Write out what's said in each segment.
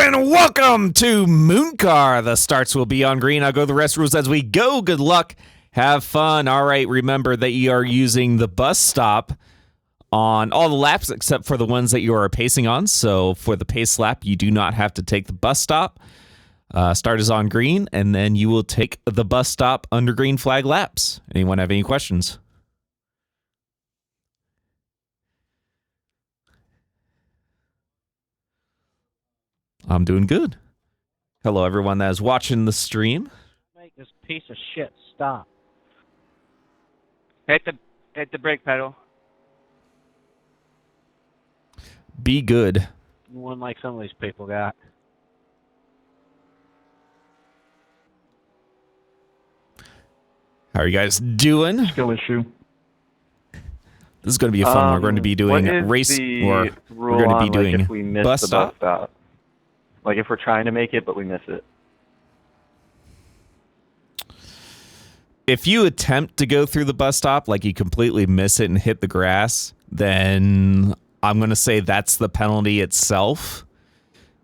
and welcome to MOONCAR. The starts will be on green. I'll go the rest rules as we go. Good luck. Have fun. All right, remember that you are using the bus stop on all the laps except for the ones that you are pacing on. So for the pace lap, you do not have to take the bus stop. Start is on green, and then you will take the bus stop under green flag laps. Anyone have any questions? I'm doing good. Hello, everyone that is watching the stream. Make this piece of shit stop. Hit the brake pedal. Be good. One like some of these people got. How are you guys doing? Skill issue. This is going to be a fun one. We're going to be doing race, or we're going to be doing if we miss bus the stop. bus stop. Like if we're trying to make it, but we miss it. If you attempt to go through the bus stop, like you completely miss it and hit the grass, then I'm going to say that's the penalty itself.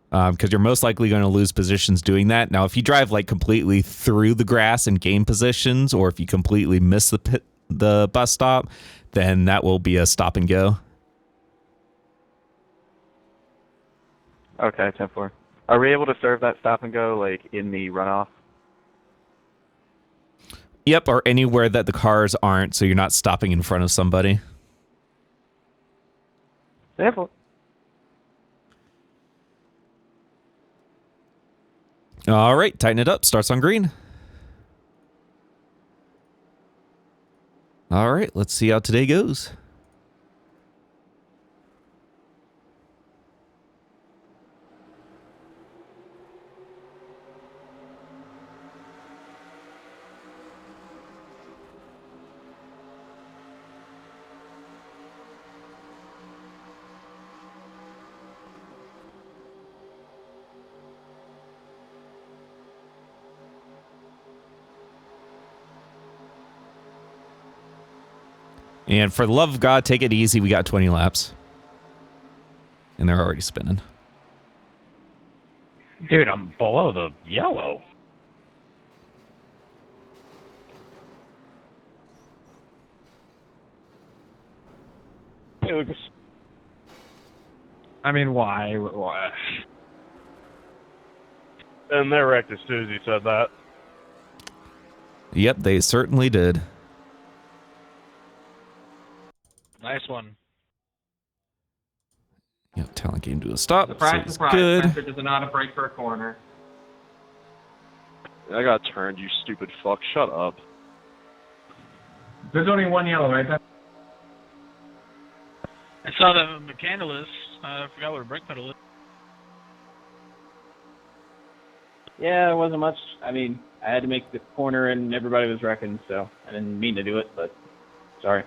Because you're most likely going to lose positions doing that. Now, if you drive like completely through the grass and gain positions, or if you completely miss the bus stop, then that will be a stop and go. Okay, 10-4. Are we able to serve that stop and go like in the runoff? Yep, or anywhere that the cars aren't, so you're not stopping in front of somebody. 10-4. All right, tighten it up. Starts on green. All right, let's see how today goes. And for the love of God, take it easy. We got 20 laps. And they're already spinning. Dude, I'm below the yellow. Dude. I mean, why? Why? And they wrecked as soon as he said that. Yep, they certainly did. Nice one. Yep, talent came to a stop. Surprise, so surprise. good. Spencer does not break for a corner. I got turned, you stupid fuck. Shut up. There's only one yellow, right? I saw the mechanical is. I forgot what a brake pedal is. Yeah, it wasn't much. I mean, I had to make the corner and everybody was wrecking, so I didn't mean to do it, but sorry.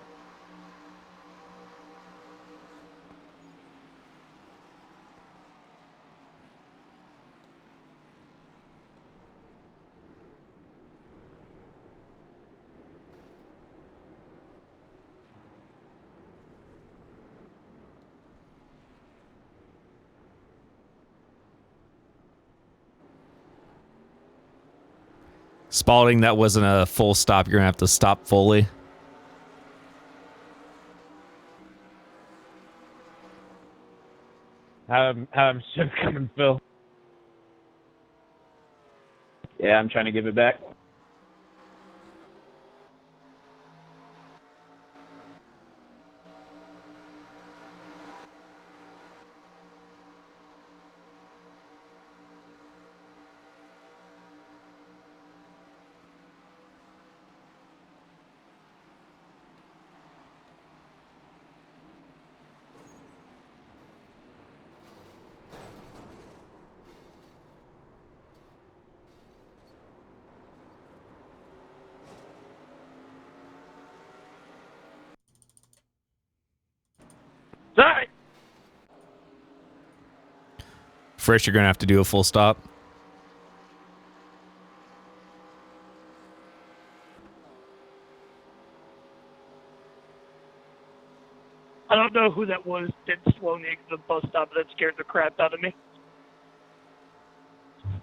Spalding, that wasn't a full stop. You're going to have to stop fully. Have him shift coming, Phil. Yeah, I'm trying to give it back. Sorry. First, you're going to have to do a full stop. I don't know who that was that slowed me to the bus stop, but that scared the crap out of me.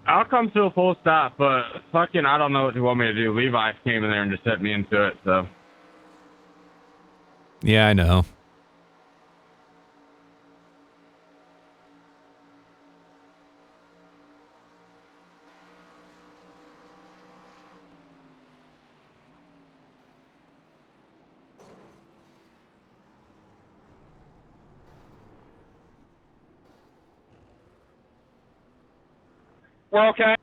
I'll come to a full stop, but fucking, I don't know what you want me to do. Levi came in there and just set me into it, so. Yeah, I know. We're okay.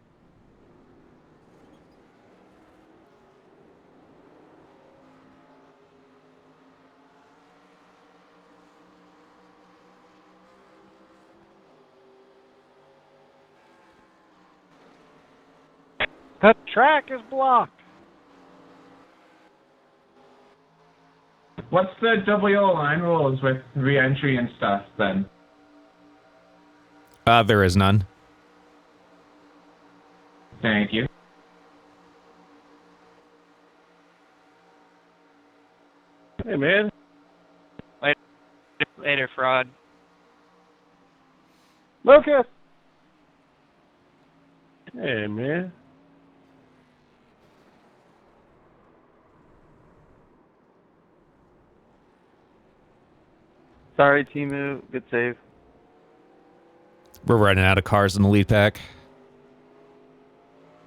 The track is blocked. What's the double yellow line rules with re-entry and stuff, then? There is none. Thank you. Hey, man. Later, fraud. Lucas. Hey, man. Sorry, Timu. Good save. We're running out of cars in the lead pack.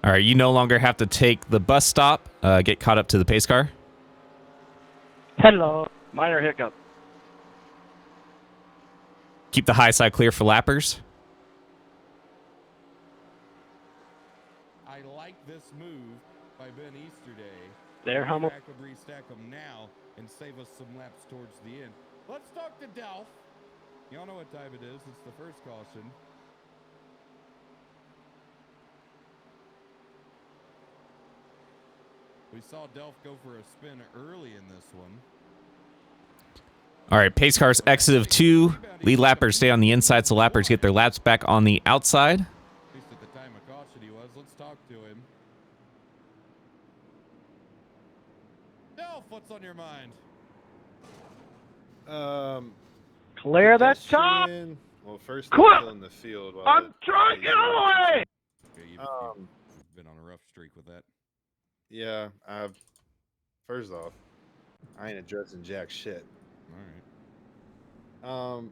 All right, you no longer have to take the bus stop. Get caught up to the pace car. Hello. Minor hiccup. Keep the high side clear for lappers. I like this move by Ben Easterday. There, Hummel. Restack them now and save us some laps towards the end. Let's talk to Delph. Y'all know what time it is. It's the first caution. We saw Delph go for a spin early in this one. All right, pace cars exit of 2. Lead lappers stay on the inside, so lappers get their laps back on the outside. At least at the time of caution he was. Let's talk to him. Delph, what's on your mind? Clear that top. Well, first Quit! I'm in the field. While I'm trying to get away. Okay, you've been on a rough streak with that. Yeah, first off, I ain't addressing jack shit. All right.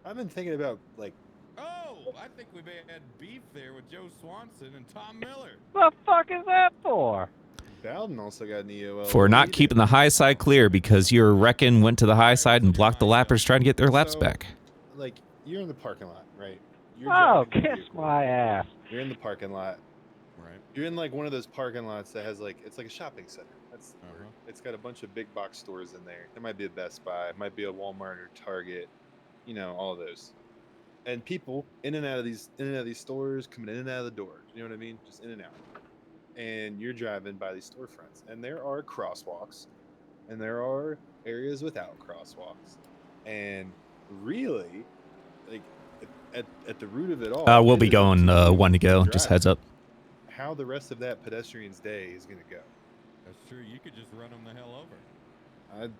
I've been thinking about like. Oh, I think we may have had beef there with Joe Swanson and Tom Miller. The fuck is that for? Bowden also got an EOL. For not keeping the high side clear because your wrecking went to the high side and blocked the lappers trying to get their laps back. Like, you're in the parking lot, right? You're Oh, driving your kiss vehicle. my ass. You're in the parking lot. Right. You're in like one of those parking lots that has like, it's like a shopping center. That's Uh-huh. It's got a bunch of big box stores in there. There might be a Best Buy, it might be a Walmart or Target, you know, all of those. And people in and out of these stores, coming in and out of the doors. You know what I mean? Just in and out. And you're driving by these storefronts, and there are crosswalks, and there are areas without crosswalks. And really, like at the root of it all, We'll be going 1 to go. Just heads up. How the rest of that pedestrian's day is gonna go. That's true. You could just run them the hell over.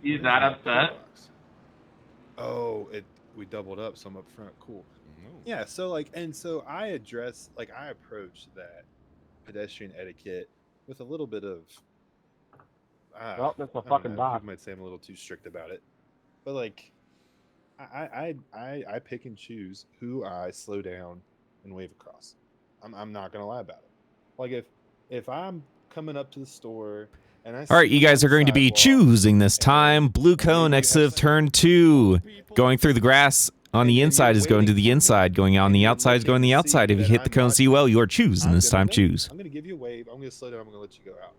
He's not upset. Oh, we doubled up, so I'm up front. Cool. No. Yeah, so I approach that pedestrian etiquette with a little bit of. Well, that's a I don't fucking know, box. people might say I'm a little too strict about it, but like, I pick and choose who I slow down and wave across. I'm not gonna lie about it. Like if I'm coming up to the store and I. All right, you guys are going to be choosing this time. Blue cone, exit of turn 2. Going through the grass on the inside is going to the inside. Going on the outside is going to the outside. If you hit the cone, see well, you are choosing this time. Choose. I'm gonna give you a wave. I'm gonna slow down. I'm gonna let you go out.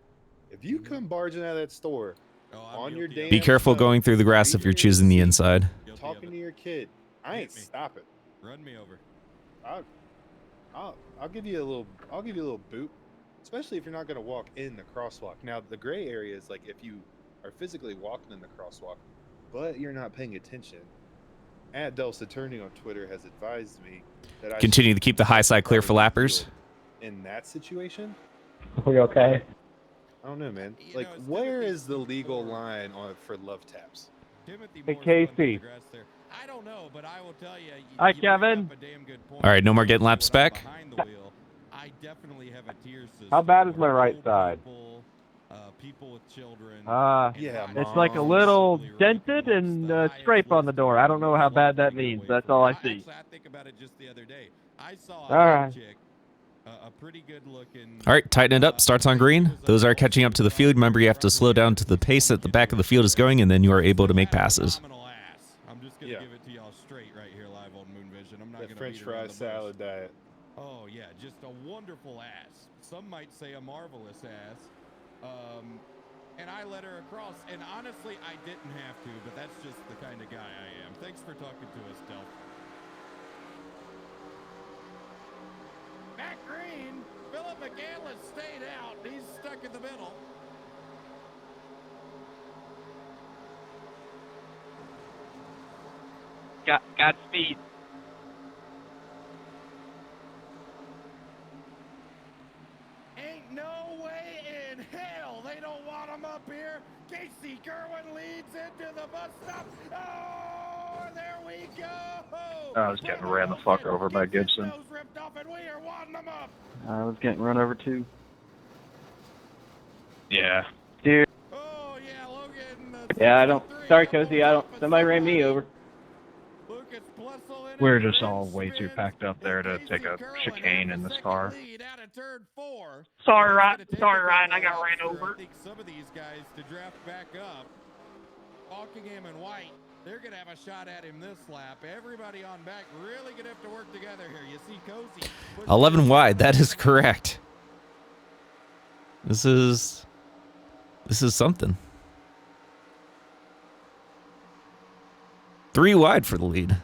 If you come barging out of that store on your damn Be careful phone, going through the grass if you're choosing the inside. talking to your kid, I ain't stopping. Run me over. I'll give you a little boot, especially if you're not gonna walk in the crosswalk. Now the gray area is like if you are physically walking in the crosswalk, but you're not paying attention. At Delph's attorney on Twitter has advised me that I Continue should to keep the high side clear for lappers. in that situation. Are we okay? I don't know, man. You Like, know, it's where Timothy is the legal before- line for love taps? Timothy Hey, Moore's running Casey. the grass there. I don't know, but I will tell you. Hi, you bring up Kevin. a damn good point. All right, no more getting When laps I'm back. behind the wheel, I definitely have a tier system. How bad is my where right old side? People, people with children. Yeah, and It's Mom. like a riders little simply rank dented amongst and the a highest scrape on the listed door. I don't know how vehicles bad that getting means. away That's from all me. I see. Actually, I think about it just the other day. I saw a All hot right. chick, a pretty good looking. All right, tighten it up. Starts on green. Those are catching up to the field. Remember, you have to slow down to the pace that the back of the field is going, and then you are able to make passes. I'm just gonna Yeah. give it to y'all straight right here live on Moon Vision. I'm not That gonna French beat around fry the bush. salad diet. Oh yeah, just a wonderful ass. Some might say a marvelous ass. And I let her across. And honestly, I didn't have to, but that's just the kind of guy I am. Thanks for talking to us, Del. Back green. Philip McCandless stayed out. He's stuck in the middle. Got speed. Ain't no way in hell they don't want him up here. Casey Kerwin leads into the bus stop. Oh, there we go. I was getting ran the fuck over by Gibson. Nose ripped off and we are wanting him up. I was getting run over too. Yeah. Oh, yeah, Logan. Yeah, I don't. 63 Sorry, up Cozy. on I top don't. of Somebody ran me somebody. over. Lucas Plessel in We're at the just all rim way too spins, packed up there to and take a Casey Kerwin chicane has in the this second car. lead out of turn 4. Sorry, It's Ryan. gonna take Sorry, a Ryan. I couple got ran laps for, over. I think some of these guys to draft back up. Buckingham and White, they're going to have a shot at him this lap. Everybody on back really going to have to work together here. You see Cozy. 11 wide. That is correct. This is something. 3 wide for the lead.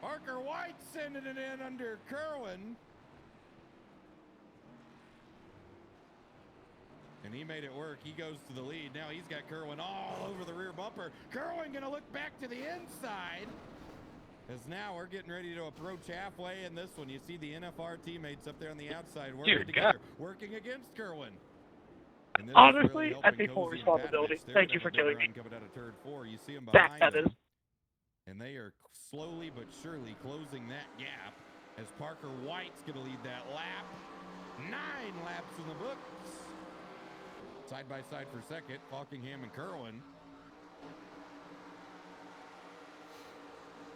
Parker White sending it in under Kerwin. And he made it work. He goes to the lead. Now he's got Kerwin all over the rear bumper. Kerwin going to look back to the inside. As now we're getting ready to approach halfway in this one. You see the NFR teammates up there on the outside working together, working against Kerwin. And this is Honestly, really I take helping full Cozy and responsibility. Patovich. They're Thank gonna you have for a big killing run me. coming out of turn 4. You see them That behind is. them. And they are slowly but surely closing that gap as Parker White's going to lead that lap. 9 laps in the books. Side by side for second, Buckingham and Kerwin.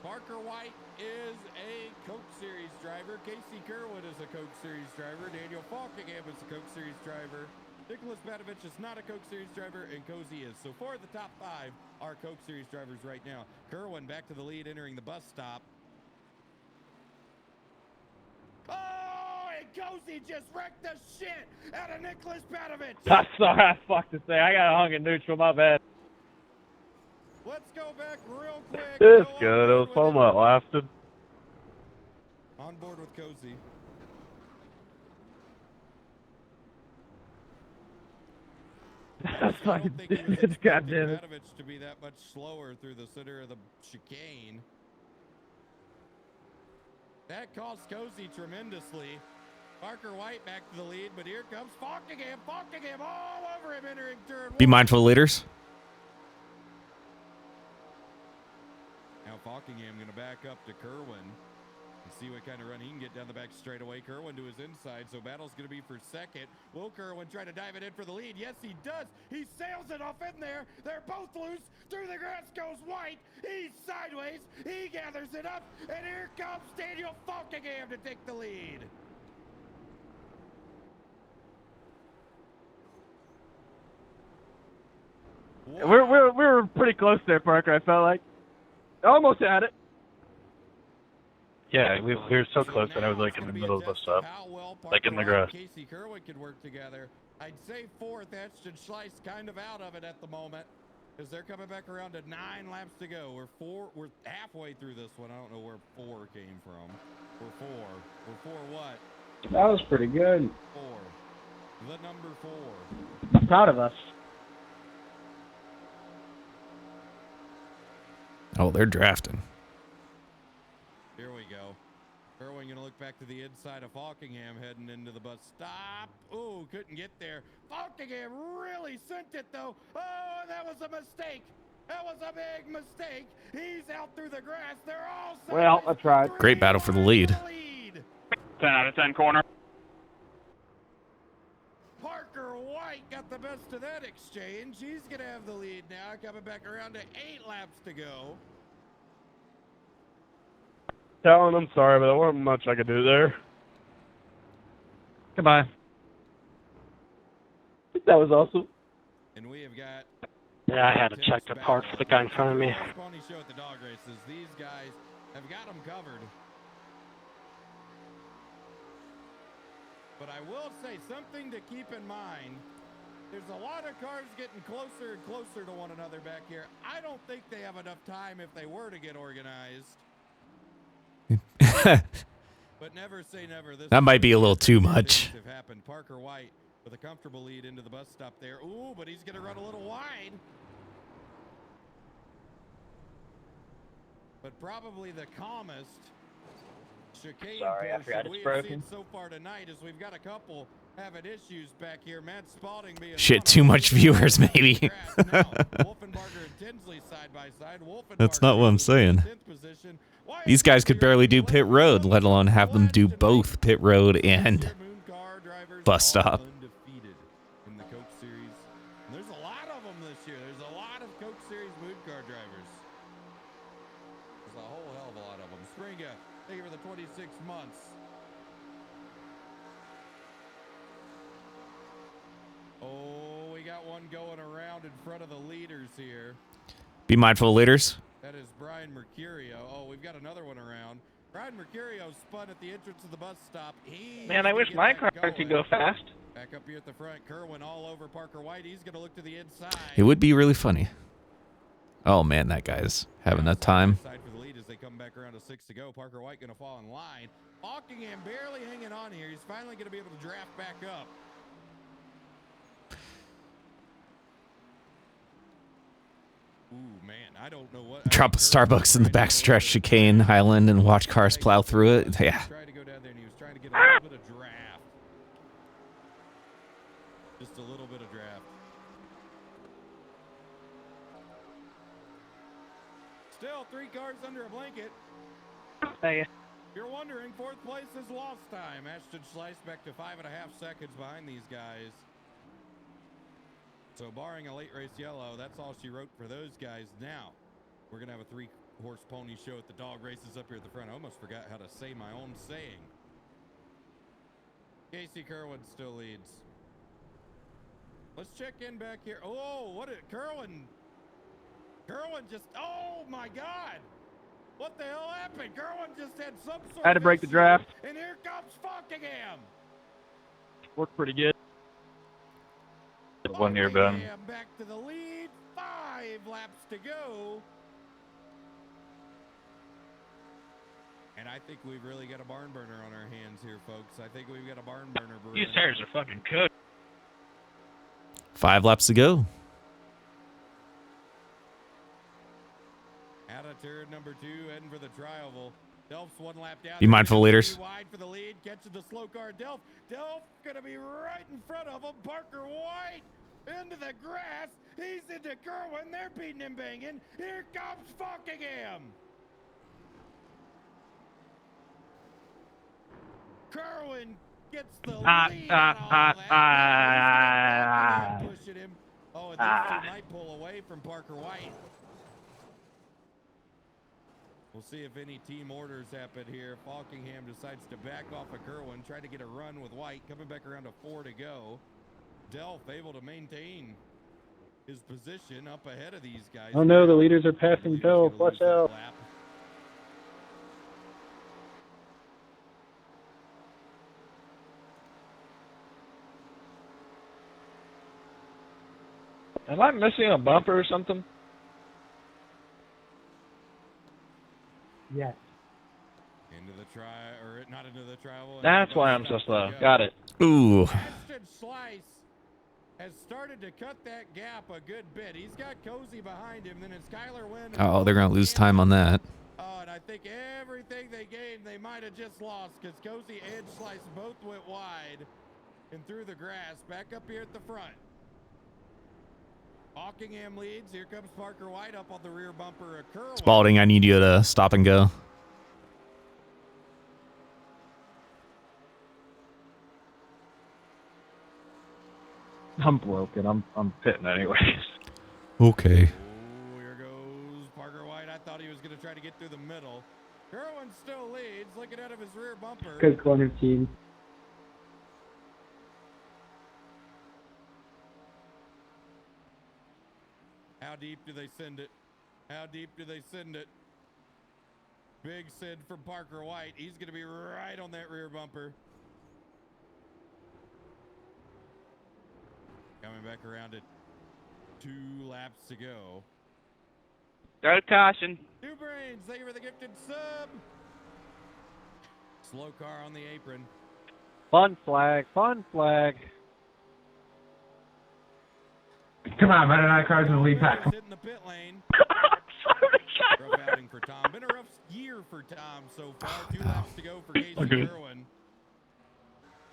Parker White is a Coke Series driver. Casey Kerwin is a Coke Series driver. Daniel Buckingham is a Coke Series driver. Nicholas Patovich is not a Coke Series driver, and Cozy is. So 4 of the top 5 are Coke Series drivers right now. Kerwin back to the lead, entering the bus stop. Oh, and Cozy just wrecked the shit out of Nicholas Patovich. I'm sorry, I fucked this thing. I got hung in neutral, my bad. Let's go back real quick. It's Go on good. It was board fun with while it lasted. On board with Cozy. That's I don't fucking think he was stupid, expecting goddammit. Patovich to be that much slower through the center of the chicane. That cost Cozy tremendously. Parker White back to the lead, but here comes Buckingham all over him entering turn 1. Be mindful, leaders. Now Buckingham going to back up to Kerwin and see what kind of run he can get down the back straightaway. Kerwin to his inside, so battle's going to be for second. Will Kerwin try to dive it in for the lead? Yes, he does. He sails it off in there. They're both loose. Through the grass goes White. He's sideways. He gathers it up, and here comes Daniel Buckingham to take the lead. We're pretty close there, Parker. I felt like almost had it. Yeah, we were so close that I was like in the middle of the bus stop, like in the grass. Casey Kerwin could work together. I'd say 4th, Ashton Schleiss kind of out of it at the moment because they're coming back around to 9 laps to go. We're halfway through this one. I don't know where 4 came from. We're 4. We're 4 what? That was pretty good. 4. The number 4. I'm proud of us. Oh, they're drafting. Here we go. Kerwin Kerwin going to look back to the inside of Falkingham, heading into the bus stop. Ooh, couldn't get there. Falkingham really sent it, though. Oh, that was a mistake. That was a big mistake. He's out through the grass. They're all Well, I tried. Great battle for the lead. 10 out of 10 corner. Parker White got the best of that exchange. He's going to have the lead now, coming back around to 8 laps to go. Talon, I'm sorry, but there wasn't much I could do there. Goodbye. That was awesome. And we have got... Yeah, I had to check the park for the guy in front of me. Pony show at the dog races. These guys have got them covered. But I will say something to keep in mind. There's a lot of cars getting closer and closer to one another back here. I don't think they have enough time if they were to get organized. But never say never. This That might be a little too much. have happened. Parker White with a comfortable lead into the bus stop there. Ooh, but he's going to run a little wide. But probably the calmest chicane Sorry, I forgot portion it's we have broken. seen so far tonight is we've got a couple having issues back here. Matt Spalding being Shit, too much viewers, maybe. Wolfenbarger and Tinsley side by side. That's not what I'm saying. These guys could barely do pit road, let alone have them do both pit road and bus stop. Undefeated in the Coke Series. And there's a lot of them this year. There's a lot of Coke Series MOONCAR drivers. There's a whole hell of a lot of them. Springa, thank you for the 26 months. Oh, we got one going around in front of the leaders here. Be mindful of leaders. That is Brian Mercurio. Oh, we've got another one around. Brian Mercurio spun at the entrance of the bus stop. Man, I wish my car could go fast. Back up here at the front. Kerwin all over Parker White. He's going to look to the inside. It would be really funny. Oh man, that guy's having a time. Side for the lead as they come back around to 6 to go. Parker White going to fall in line. Falkingham barely hanging on here. He's finally going to be able to draft back up. Ooh, man, I don't know what. Drop a Starbucks in the backstretch chicane, Highland, and watch cars plow through it. Yeah. Tried to go down there and he was trying to get a little bit of draft. Just a little bit of draft. Still 3 cars under a blanket. Hey, You're wondering, 4th place is lost time. Ashton Schleiss back to 5.5 seconds behind these guys. So barring a late race yellow, that's all she wrote for those guys. Now, we're going to have a 3-horse pony show at the dog races up here at the front. I almost forgot how to say my own saying. Casey Kerwin still leads. Let's check in back here. Oh, what a Kerwin just, oh my God. What the hell happened? Kerwin just had some sort I had to of break the issue, draft. and here comes Falkingham. Worked pretty good. 1 year, Ben. Falkingham back to the lead. 5 laps to go. And I think we've really got a barn burner on our hands here, folks. I think we've got a barn burner. These tires are fucking cooked. 5 laps to go. Out of turn number 2, heading for the tri-oval. Delph's 1 lap down. Be mindful, leaders. Wide for the lead, catches the slow car. Delph gonna be right in front of him. Parker White into the grass. He's into Kerwin. They're beating him, banging. Here comes Falkingham. Kerwin gets the lead. Pushing him. Oh, and these 2 might pull away from Parker White. We'll see if any team orders happen here. Falkingham decides to back off of Kerwin, try to get a run with White, coming back around to 4 to go. Delph able to maintain his position up ahead of these guys. Oh no, the leaders are passing Delph. Watch out. am I missing a bumper or something? Yes. Into the not into the travel. That's why I'm so slow. Got it. Ooh. Ashton Schleiss has started to cut that gap a good bit. He's got Cozy behind him. Then it's Kyler Wynn. Oh, they're going to lose time on that. Oh, and I think everything everything they gained, they might have just lost because Cozy and Slice both went wide and through the grass. Back up here at the front. Hockingham leads. Here comes Parker White up on the rear bumper of Kerwin. Spalding, I need you to stop and go. I'm broken. I'm pitting anyways. Okay. Oh, here goes Parker White. I thought he was going to try to get through the middle. Kerwin still leads, looking out of his rear bumper. Good corner team. How deep do they send it? How deep do they send it? Big send from Parker White. He's going to be right on that rear bumper. Coming back around it. 2 laps to go. Throw caution. Two Brains, thank you for the gifted sub. Slow car on the apron. Fun flag, fun flag. Come on, better not cars in the lead pack. Sit in the pit lane. Rough outing for Tom. Been a rough year for Tom so far. 2 laps to go for Casey Kerwin.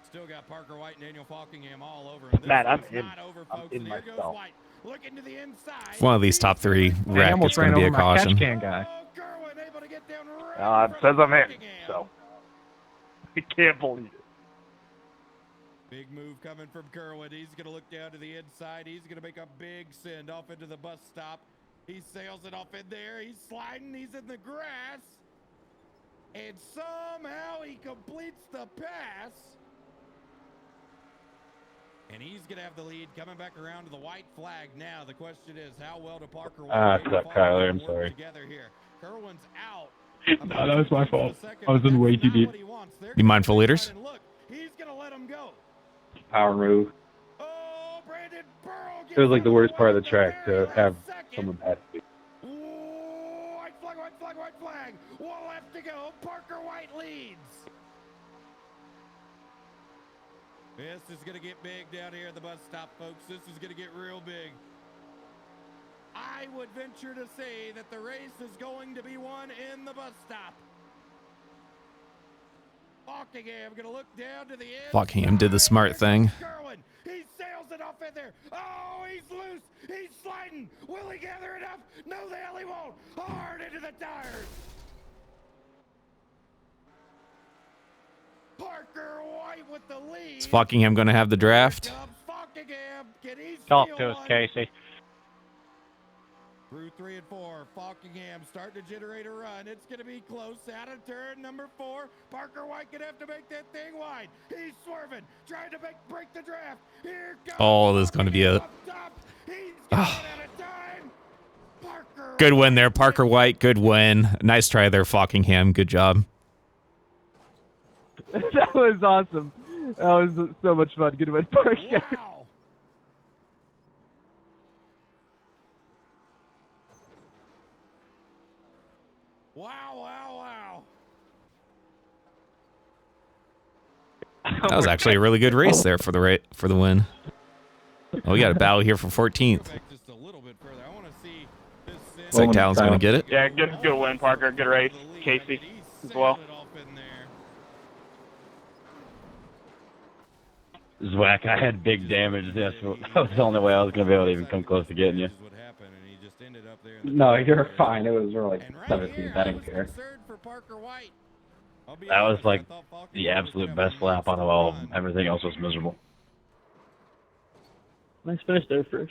Still got Parker White and Daniel Falkingham all over him. Matt, I'm This in. is not over, I'm folks. in And here myself. goes White. Looking to the inside. If one of these top 3 wreck, it's going to be a caution. guy. Oh, Kerwin able to get down right It in says front I'm of in, Falkingham. so I can't believe it. Big move coming from Kerwin. He's going to look down to the inside. He's going to make a big send off into the bus stop. He sails it off in there. He's sliding. He's in the grass. And somehow he completes the pass. And he's going to have the lead coming back around to the white flag. Now, the question is, how well do Parker White and suck, Kyler. I'm work sorry. together here? Kerwin's out. No, that was my fault. I was in way too deep. Be mindful, leaders. Look, he's going to let him go. Power move. Oh, Brandon Burrow It was like the worst part of the gets track the very to have last second. someone pass me. Ooh, white flag, white flag, white flag. 1 left to go. Parker White leads. This is going to get big down here at the bus stop, folks. This is going to get real big. I would venture to say that the race is going to be won in the bus stop. Falkingham going to look down to the end. Falkingham did the smart thing. Kerwin, he sails it off in there. Oh, he's loose. He's sliding. Will he gather it up? No, the hell he won't. Hard into the tires. Parker White with the lead. Is Falkingham going to have the draft? Here comes Falkingham. Can he Talk steal to us, one? Casey. Through 3 and 4, Falkingham starting to generate a run. It's going to be close. Out of turn number 4. Parker White going to have to make that thing wide. He's swerving, trying to break the draft. Here comes Oh, this is going to be a up top. He's going out of time. Parker good win there, Parker White. Good win. Nice try there, Falkingham. Good job. That was awesome. That was so much fun. Good win, Parker. Wow. Wow, wow, wow. That was actually a really good race there for the win. Oh, we got a battle here for 14th. Back just a little bit further. I want to see this send. Looks like Talon's going to get it. Yeah, good win, Parker. Good race. Casey as well. Zwack, I had big damage. That was the only way I was going to be able to even come close to getting you. No, you're fine. It was like 17th. I didn't care. That was like the absolute best lap out of all. Everything else was miserable. Nice finish there, Frisch.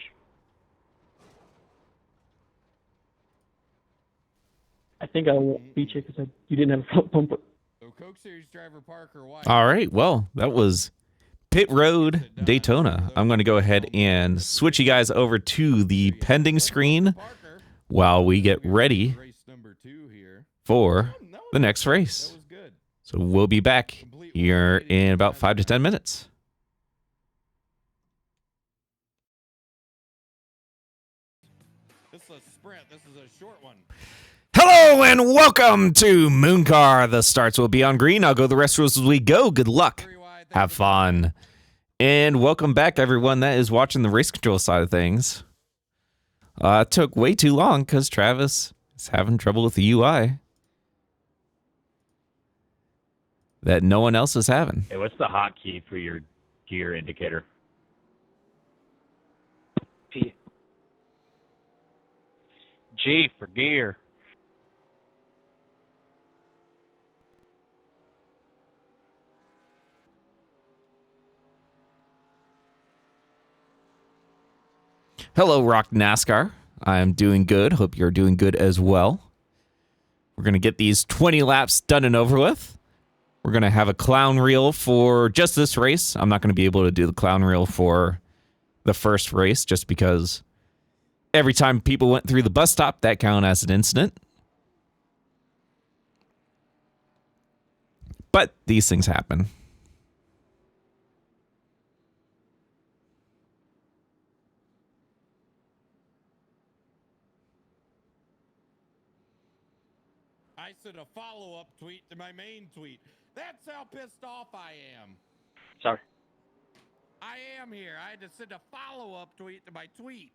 I think I won't beat you because you didn't have a front bumper. All right. Well, that was Pit Road Daytona. I'm going to go ahead and switch you guys over to the pending screen while we get ready for the next race. So we'll be back here in about 5 to 10 minutes. This is a sprint. This is a short one. Hello and welcome to MOONCAR. The starts will be on green. I'll go the rest rules as we go. Good luck. Have fun. And welcome back, everyone that is watching the race control side of things. It took way too long because Travis is having trouble with the UI. that no one else is having. Hey, what's the hotkey for your gear indicator? P. G for gear. Hello, Rock NASCAR. I'm doing good. Hope you're doing good as well. We're going to get these 20 laps done and over with. We're going to have a clown reel for just this race. I'm not going to be able to do the clown reel for the first race just because every time people went through the bus stop, that counted as an incident. But these things happen. I sent a follow-up tweet to my main tweet. That's how pissed off I am. Sorry. I am here. I had to send a follow-up tweet to my tweet.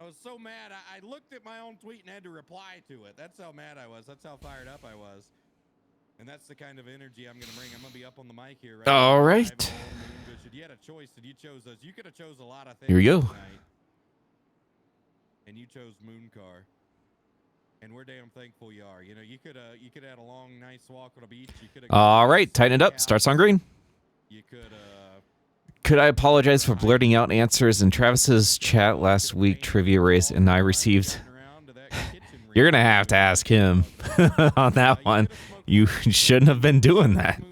I was so mad. I looked at my own tweet and had to reply to it. That's how mad I was. That's how fired up I was. And that's the kind of energy I'm going to bring. I'm going to be up on the mic here. All right. You had a choice, and you chose us. You could have chose a lot of things. Here we go. Tonight, and you chose MOONCAR. And we're damn thankful you are. You know, you could have had a long, nice walk on a beach. You could have. All right, tighten it up. Starts on green. You could. Could I apologize for blurting out answers in Travis's chat last week trivia race, and I received. You're gonna have to ask him on that one. You shouldn't have been doing that.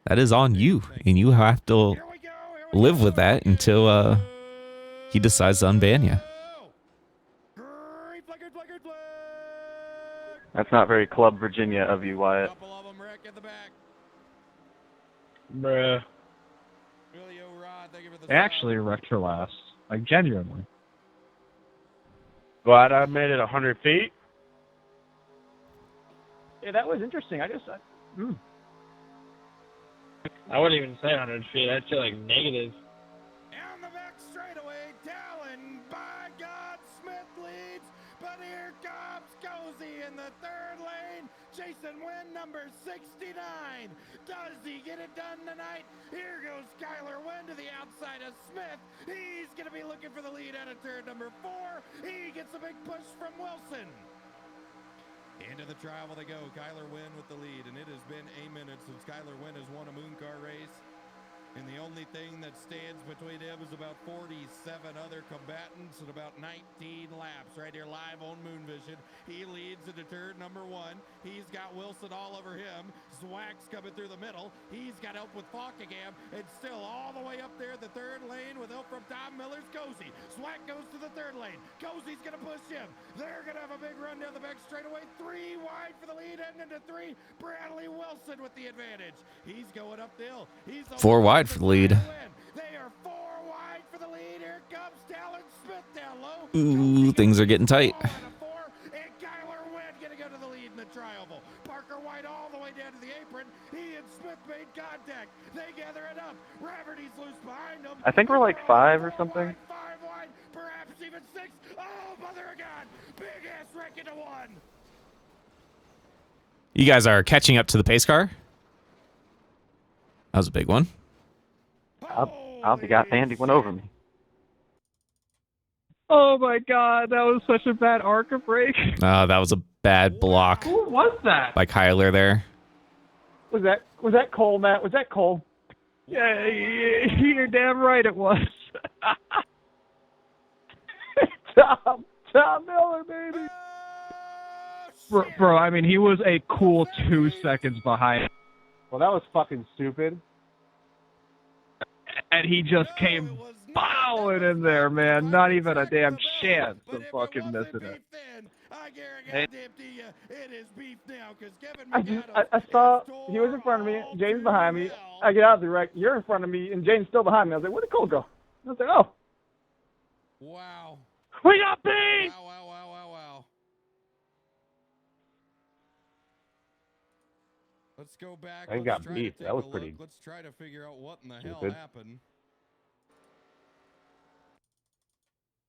That is on you, and you have to live with that until he decides to unban you. That's not very Club Virginia of you, Wyatt. Bruh. They actually wrecked her last. Like, genuinely. Glad I made it 100 feet. Yeah, that was interesting. I wouldn't even say 100 feet. I'd feel like negative. Down the back straightaway, Talon, by God, Smith leads, but here comes Cozy in the third lane. Jason Wynn, number 69. Does he get it done tonight? Here goes Skylar Wynn to the outside of Smith. He's going to be looking for the lead out of turn number 4. He gets a big push from Wilson. Into the travel they go. Kyler Wynn with the lead, and it has been a minute since Kyler Wynn has won a MOONCAR race. And the only thing that stands between him is about 47 other combatants and about 19 laps right here live on Moonvision. He leads into turn number 1. He's got Wilson all over him. Zwack's coming through the middle. He's got help with Falkingham, and still all the way up there the third lane with help from Tom Miller's Cozy. Zwack goes to the third lane. Cozy's going to push him. They're going to have a big run down the back straightaway. 3 wide for the lead, and into 3. Bradley Wilson with the advantage. He's going up the hill. He's 4 wide for the lead. They are 4 wide for the lead. Here comes Talon Smith down low. Ooh, things are getting tight. And Kyler Wynn going to go to the lead in the trial. Parker White all the way down to the apron. He and Smith made contact. They gather it up. Rafferty's loose behind them. I think we're like 5 or something. 5 wide, perhaps even 6. Oh, mother of God. Big ass wreck into 1. You guys are catching up to the pace car? That was a big one. I'll be got Andy went over me. Oh my god, that was such a bad ARCA break. That was a bad block Who was that? by Kyler there. Was that Cole, Matt? Was that Cole? Yeah, you're damn right it was. Tom Miller, baby. Bro, I mean, he was a cool 2 seconds behind. Well, that was fucking stupid. And he just came bowling in there, man. Not even a damn chance of fucking missing it. I saw he was in front of me, James behind me. I get out of the wreck, you're in front of me, and James still behind me. I was like, where'd Cole go? I was like, oh. Wow. We got beat! Wow. Let's go back. I got beat. That was pretty. Let's try to figure out what in the stupid. hell happened.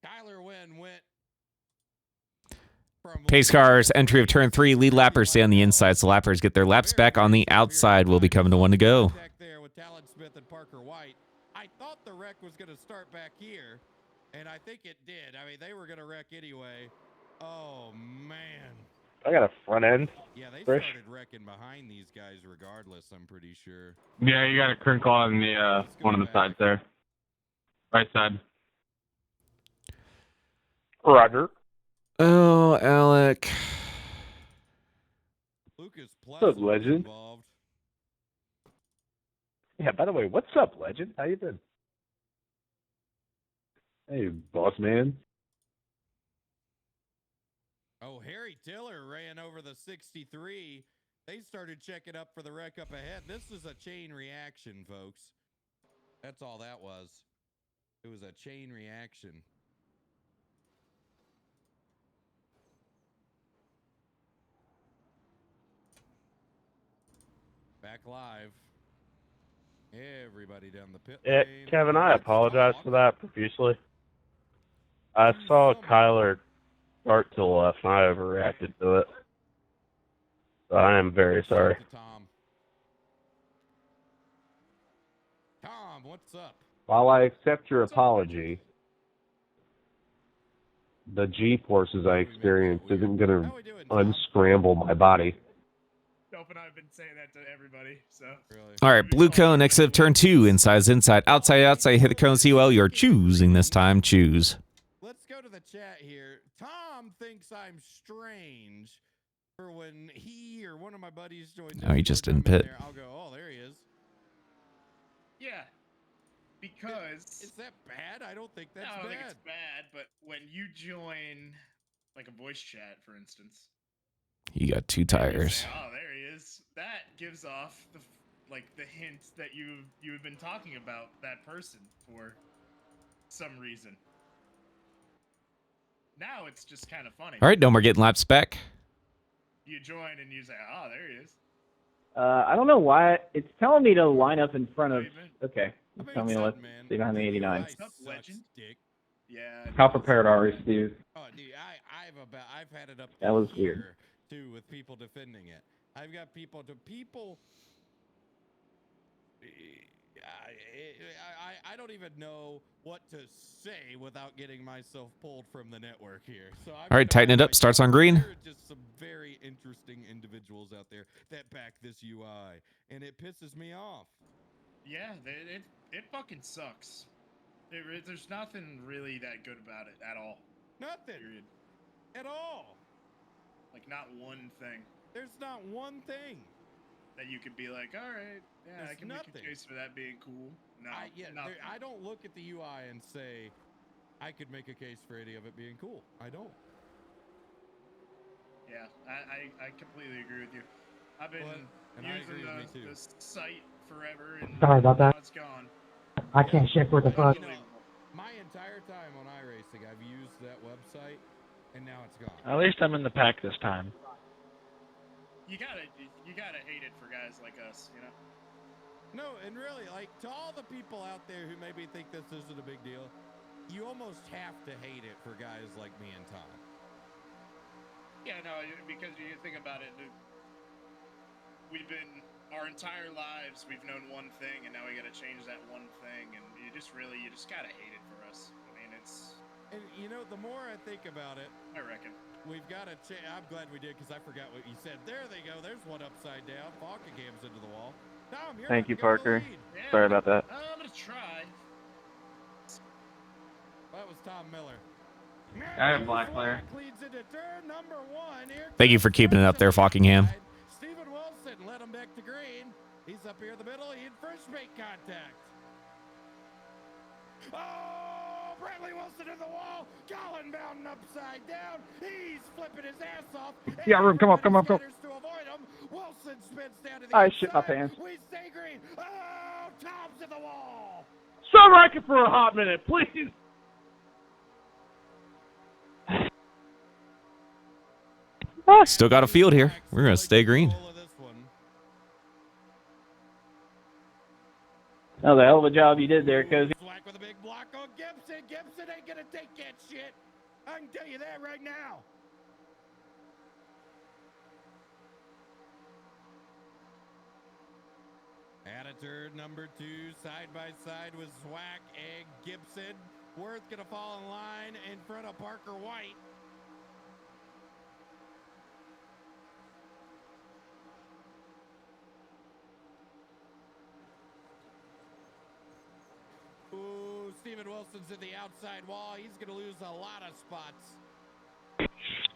Kyler Wynn went Pace cars, entry of turn 3. Lead lappers stay on the inside, so lappers get their laps back on the outside. We'll be coming to 1 to go. There with Talon Smith and Parker White. I thought the wreck was going to start back here, and I think it did. I mean, they were going to wreck anyway. Oh, man. I got a front end. Yeah, they Frisch. started wrecking behind these guys regardless, I'm pretty sure. Yeah, you got a crinkle on the one of the sides there. Right side. Roger. Oh, Alec. Lucas What's up, legend? involved. Yeah, by the way, what's up, legend? How you been? Hey, boss man. Oh, Harry Tiller ran over the 63. They started checking up for the wreck up ahead. This is a chain reaction, folks. That's all that was. It was a chain reaction. Back live. Everybody down the pit Yeah, lane. Kevin, I apologize for that profusely. I saw Kyler start to the left, and I overreacted to it. So I am very sorry. Tom. Tom, what's up? While I accept your apology, the G-forces I experienced isn't going to unscramble my body. Dope and I've been saying that to everybody, so. Really? All right, blue cone, exit of turn 2. Inside is inside. Outside, outside. Hit the cone, see well. You're choosing this time. Choose. Let's go to the chat here. Tom thinks I'm strange for when he or one of my buddies joins. No, he just didn't pit. I'll go, oh, there he is. Yeah. Because. Is that bad? I don't think that's I don't bad. think it's bad, but when you join, like a voice chat, for instance. You got 2 tires. Say, oh, there he is. That gives off the hint that you've been talking about that person for some reason. Now it's just kind of funny. All right, no more getting laps back. You join and you say, oh, there he is. I don't know why it's telling me to line up in front of. Okay, I mean, tell me to what's let up, man? stay behind the 89. What's up, legend? Dick? Yeah. How prepared are you, Steve? Oh, dude, I've had it up. That was here, weird. Too, with people defending it. I've got people. I don't even know what to say without getting myself pulled from the network here. So I'm All right, tighten it up. Starts on green. There are just some very interesting individuals out there that back this UI, and it pisses me off. Yeah, it fucking sucks. There's nothing really that good about it at all. Nothing. Period. At all. Like, not one thing There's not one thing. that you could be like, all right, yeah, I There's can make nothing. a case for that being cool. No, nothing. I don't look at the UI and say I could make a case for any of it being cool. I don't. Yeah, I completely agree with you. I've been And I using agree with me too. the site forever, and Sorry about that. now it's gone. I can't shit for the fuck. You know, my entire time on iRacing, I've used that website, and now it's gone. At least I'm in the pack this time. You gotta hate it for guys like us, you know. No, and really, like, to all the people out there who maybe think this isn't a big deal, you almost have to hate it for guys like me and Tom. Yeah, no, because you think about it, we've been our entire lives we've known one thing, and now we got to change that one thing, and you just gotta hate it for us. I mean, it's. And you know, the more I think about it, I reckon we've got to. I'm glad we did because I forgot what you said. There they go. There's one upside down. Falkingham's into the wall. Tom, you're Thank about you, to go to the Parker. lead. Yeah, Sorry about that. I'm gonna try. That was Tom Miller. I have black player. Leads into turn number 1. Here Thank you for keeping it up there, Falkingham. Stephen Wilson led him back to green. He's up here in the middle. He had first make contact. Oh, Bradley Wilson in the wall. Colin Mountain upside down. He's flipping his ass off. Yeah, Rube, come on, come on, come on. To avoid him. Wilson spins down to the I shit my inside. pants. We stay green. Oh, Tom's in the wall. Stop rocking for a hot minute, please. Still got a field here. We're going to stay green. That was a hell of a job you did there, Cozy. Whack with a big block on Gibson. Gibson ain't gonna take that shit. I can tell you that right now. turn number 2, side by side with Zwack and Gibson. Worth gonna fall in line in front of Parker White. Ooh, Steven Wilson's at the outside wall. He's going to lose a lot of spots.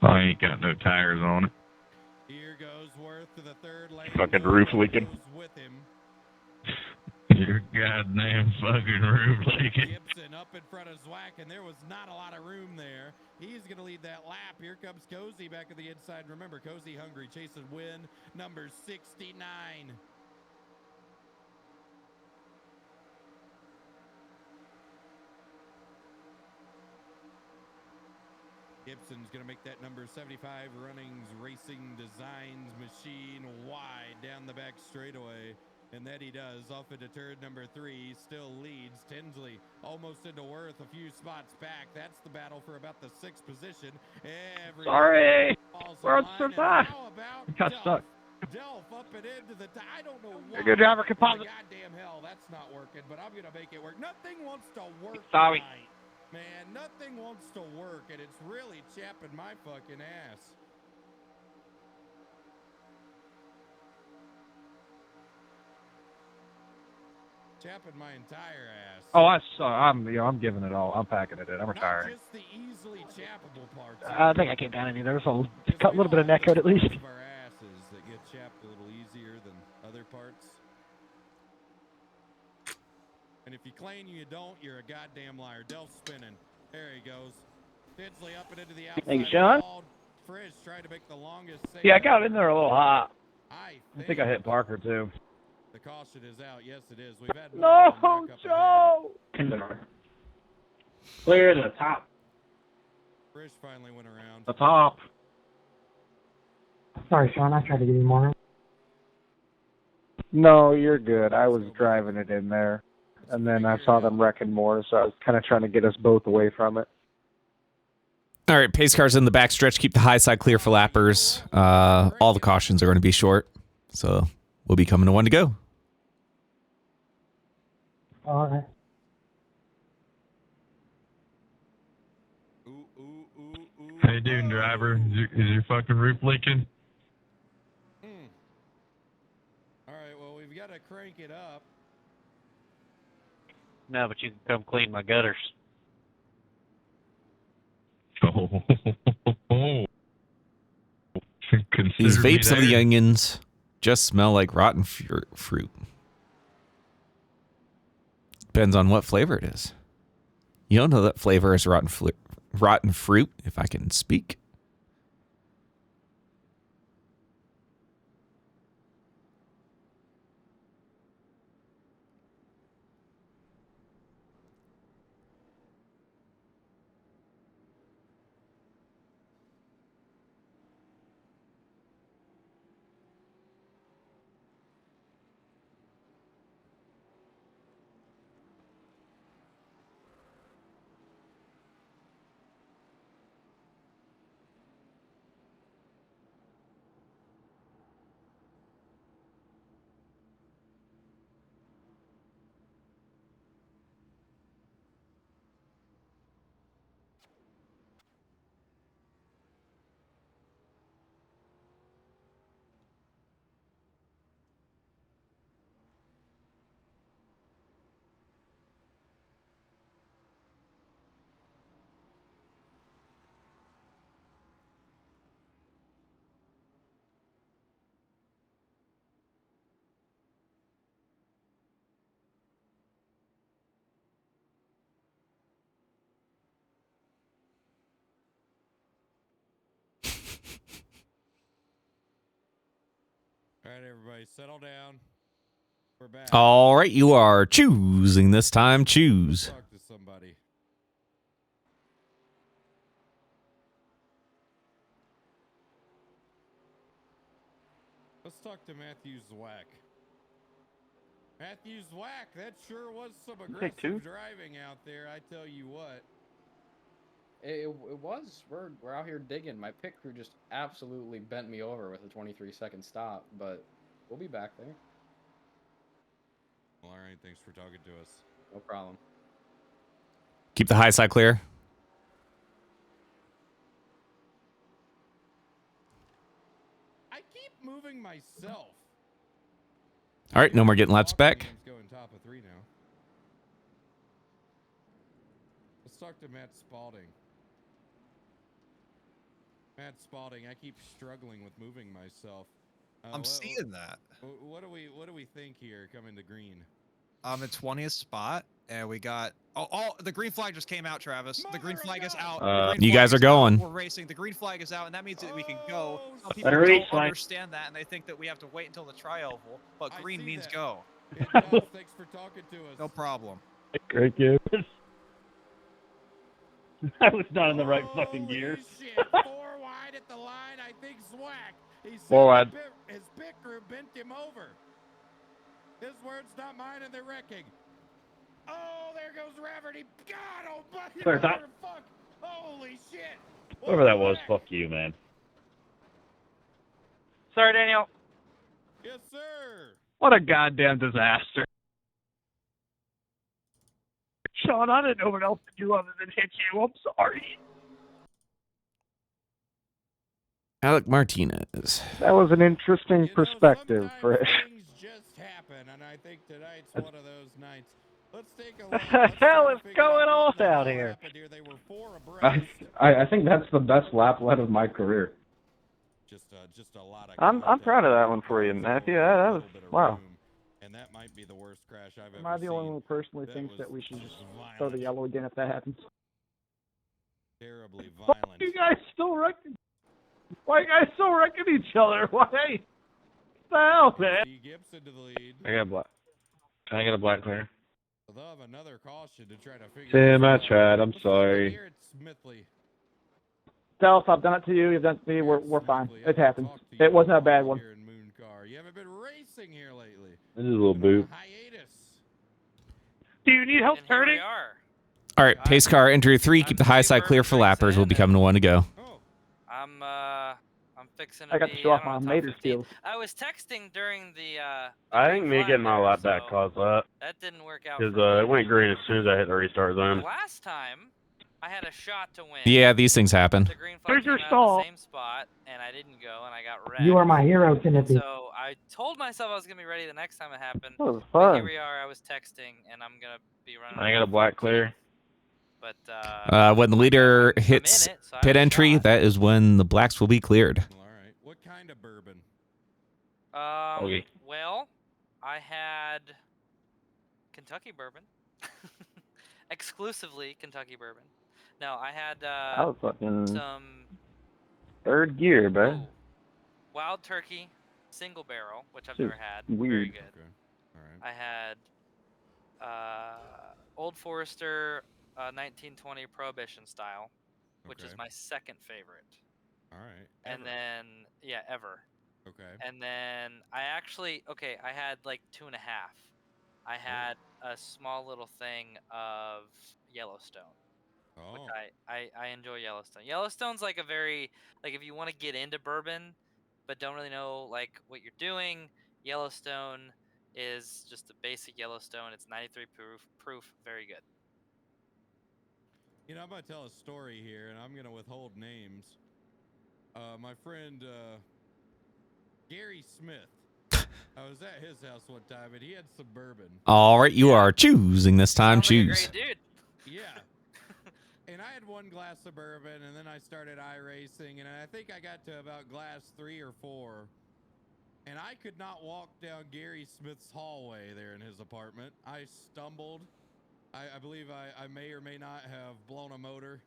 I ain't got no tires on it. Here goes Worth to the third lane. Fucking roof leaking. With him. Your goddamn fucking roof leaking. Gibson up in front of Zwack, and there was not a lot of room there. He's going to lead that lap. Here comes Cozy back at the inside. Remember, Cozy hungry, chasing win number 69. Gibson's going to make that number 75 Runnings Racing Designs machine wide down the back straightaway. And that he does. Off into turn number 3. Still leads. Tinsley almost into Worth. A few spots back. That's the battle for about the 6th position. Sorry! We're on third side. You got stuck. Delph up and into the I don't know why. You're a good driver, composite. Goddamn hell, that's not working, but I'm going to make it work. Nothing wants to work Sorry. tonight. Man, nothing wants to work, and it's really chapping my fucking ass. Chapping my entire ass. Oh, I'm giving it all. I'm packing it in. I'm retiring. Not just the easily chappable parts. I think I came down any. There was a little bit of neck coat at least. Our asses that get chapped a little easier than other parts. And if you claim you don't, you're a goddamn liar. Delph spinning. There he goes. Tinsley up and into the outside. Thank you, Sean. Frisch trying to make the longest save. Yeah, I got in there a little hot. I think I hit Parker too. The caution is out. Yes, it is. We've had No, Joe! Clear to the top. Frisch finally went around. The top. Sorry, Sean. I tried to give you more. No, you're good. I was driving it in there. And then I saw them wrecking more, so I was kind of trying to get us both away from it. All right, pace cars in the backstretch. Keep the high side clear for lappers. All the cautions are going to be short, so we'll be coming to one to go. All right. How you doing, driver? Is your fucking roof leaking? All right, well, we've got to crank it up. No, but you can come clean my gutters. Oh. These vapes of the onions just smell like rotten fruit. Depends on what flavor it is. You don't know that flavor is rotten fruit, if I can speak. All right, everybody, settle down. We're back. All right, you are choosing this time. Choose. Talk to somebody. Let's talk to Matthew Zwack. Matthew Zwack, that sure was some aggressive driving out there, I tell you what. It was. We're out here digging. My pit crew just absolutely bent me over with a 23-second stop, but we'll be back there. Well, all right. Thanks for talking to us. No problem. Keep the high side clear. I keep moving myself. All right, no more getting laps back. Going top of 3 now. Let's talk to Matt Spalding. Matt Spalding, I keep struggling with moving myself. I'm seeing that. What do we think here coming to green? I'm in 20th spot, and we got the green flag just came out, Travis. The green flag is out. The green You flag guys are is out. going. We're racing. The green flag is out, and that means that we can go. Some people Better race, don't Mike. understand that, and they think that we have to wait until the tri-oval, but green means that. go. Thanks for talking to us. No problem. Great game. I was not in the right fucking gear. Shit, 4 wide at the line. I think Swack. He said 4 wide. His pit crew bent him over. His words, not mine, and they're wrecking. Oh, there goes Rafferty. God almighty. Clear top. Fuck. Holy shit. Whoever that was, fuck you, man. Sorry, Daniel. Yes, sir. What a goddamn disaster. Sean, I didn't know what else to do other than hit you. I'm sorry. Alec Martinez. That was an interesting perspective, Frisch. Things just happen, and I think tonight's one of those nights. Let's take a What look. the hell is going on out here? They were 4 abreast. I think that's the best lap led of my career. Just a lot of I'm proud of that one for you, Matthew. That was wow. And that might be the worst crash I've Am ever I the seen. only one who personally That thinks was that we should just violent. throw the yellow again if that happens? Terribly Why violent. are you guys still wrecking? Why are you guys still wrecking each other? Why? What the hell, man? Gibson to the lead. I got black. Can I get a black clear? They'll have another caution to try to figure Tim, I this out. tried. I'm Let's take a sorry. here at Smithley. Delph, I've done it to you. You've done it to me. We're fine. It happens. It wasn't a bad one. Here in MOONCAR. You haven't been racing here lately. This is a little boot. Hiatus. Do you need help turning? All right, pace car entry 3. Keep the high side clear for lappers. We'll be coming to 1 to go. I'm fixing to I got to be, show off I my don't know, top mater 15. skills. I was texting during the I think green me flag getting my there, lap back so caused that. that didn't work out Because for me. it went green as soon as I hit the restart zone. Last time, I had a shot to win. Yeah, these things happen. The green flag Here's your came out stall. at the same spot, and I didn't go, and I got wrecked. You are my hero, Timothy. So I told myself I was gonna be ready the next time it happened. That was But fun. here we are. I was texting, and I'm gonna be running. I got a black clear. But When the leader hits in it, so I pit have a entry, shot. that is when the blacks will be cleared. All right. What kind of bourbon? Okay. Well, I had Kentucky bourbon, exclusively Kentucky bourbon. No, I had That was fucking some third gear, bro. Wild Turkey single barrel, which I've Shit, never had. Very weird. good. Okay. All right. I had Old Forester 1920 Prohibition style, which is Okay. my second favorite. All right. And Ever. then ever. Okay. And then I had like 2.5. I had a small little thing of Yellowstone. Oh. Which I enjoy Yellowstone. Yellowstone's like a very, like, if you want to get into bourbon but don't really know like what you're doing, Yellowstone is just the basic Yellowstone. It's 93 proof, very good. You know, I'm going to tell a story here, and I'm going to withhold names. My friend Gary Smith, I was at his house one time, and he had some bourbon. All right, you are choosing this time. Sounds like a Choose. great dude. Yeah. And I had one glass of bourbon, and then I started iRacing, and I think I got to about glass 3 or 4. And I could not walk down Gary Smith's hallway there in his apartment. I stumbled. I believe I may or may not have blown a motor.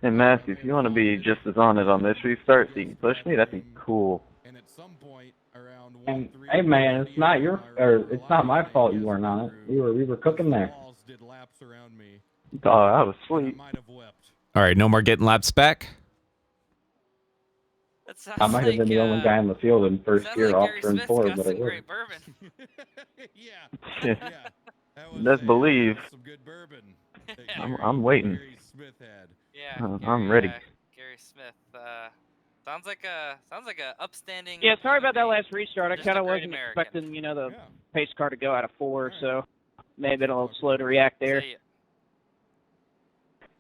Hey Matthew, if you want to be just as on it on this restart so you can push me, that'd be cool. And at some point around And hey, man, it's not your, or it's not my fault you weren't on it. We were cooking there. walls did laps around me. Oh, that was I sweet. might have wept. All right, no more getting laps back. That sounds I might have been the only guy in the field in first sounds gear like off Gary turn Smith's 4, got but some it was. great bourbon. Yeah. Yeah. That was Best believe. some good bourbon. that I'm Gary- waiting. Gary Smith had. Yeah. I'm ready. Gary Smith. Sounds like a upstanding. Yeah, sorry about that human last restart. I Just kind a of great wasn't American. expecting, the Yeah. pace car to go out of 4, so May have been a little slow to react there. See ya.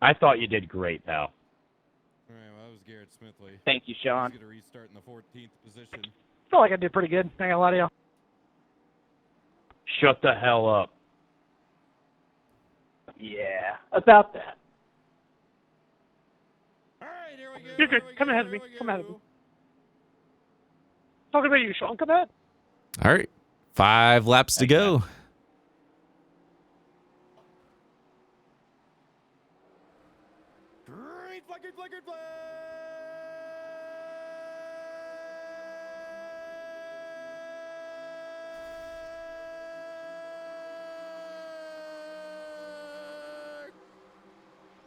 I thought you did great, pal. All right, well, that was Garrett Smithley. Thank you, Sean. He's going to restart in the 14th position. I feel like I did pretty good. Not gonna lie to you. Shut the hell up. Yeah, about that. All right, here we go. You're good. Come ahead of me. Come ahead of me. Talking about you, Sean. Come ahead. All right. 5 laps to go. Green flag, green flag, green flag.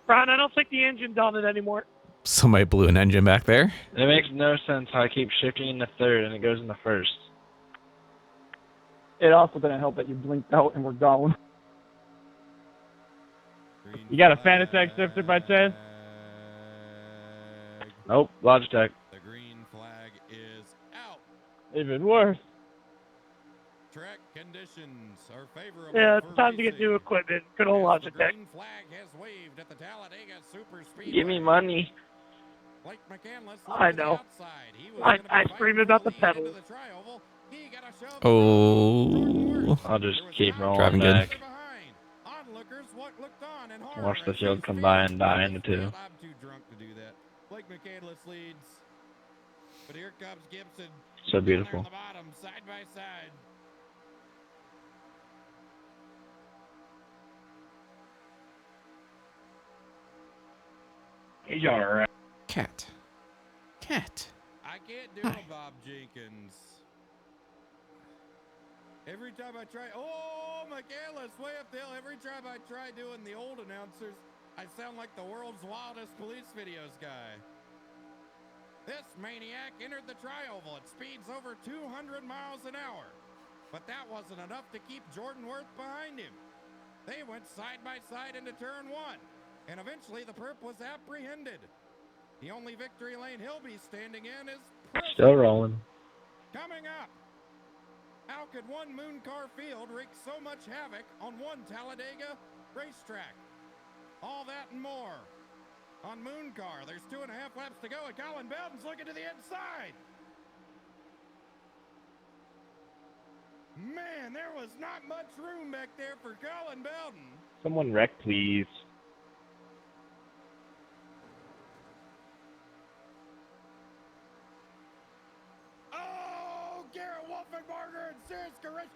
Brian, I don't think the engine's on it anymore. Somebody blew an engine back there. It makes no sense how I keep shifting into third and it goes into first. It also didn't help that you blinked out and we're gone. You got a Fanatec sifter by chance? Nope, Logitech. The green flag is out. Even worse. Track conditions are favorable. Yeah, for it's time to get racing. new equipment. Good old As the Logitech. green flag has waved at the Talladega Super Speedway. Give me money. Blake McCandless I looked to the know. outside. He was I gonna be scream fighting about for the lead pedals. into the trioval. He got a shove. Oh. I'll just keep rolling Driving good. back. Behind. Onlookers looked on and Watch the Harmer field sees come by and die field. into two. I'm too drunk to do that. Blake McCandless leads. But here comes Gibson. So Down there beautiful. on the bottom, side by side. He's alright. Cat. I can't do a Bob Jenkins. Every time I try, McCandless way up the hill. Every time I try doing the old announcers, I sound like the world's wildest police videos guy. This maniac entered the trioval at speeds over 200 miles an hour. But that wasn't enough to keep Jordan Worth behind him. They went side by side into turn 1, and eventually the perp was apprehended. The only victory lane he'll be standing in is Still rolling. coming up. How could one MOONCAR field wreak so much havoc on one Talladega racetrack? All that and more on MOONCAR. There's 2.5 laps to go, and Colin Belton's looking to the inside. Man, there was not much room back there for Colin Belton. Someone wreck, please. Oh, Garrett Wolfenbarger and Sirius Garish.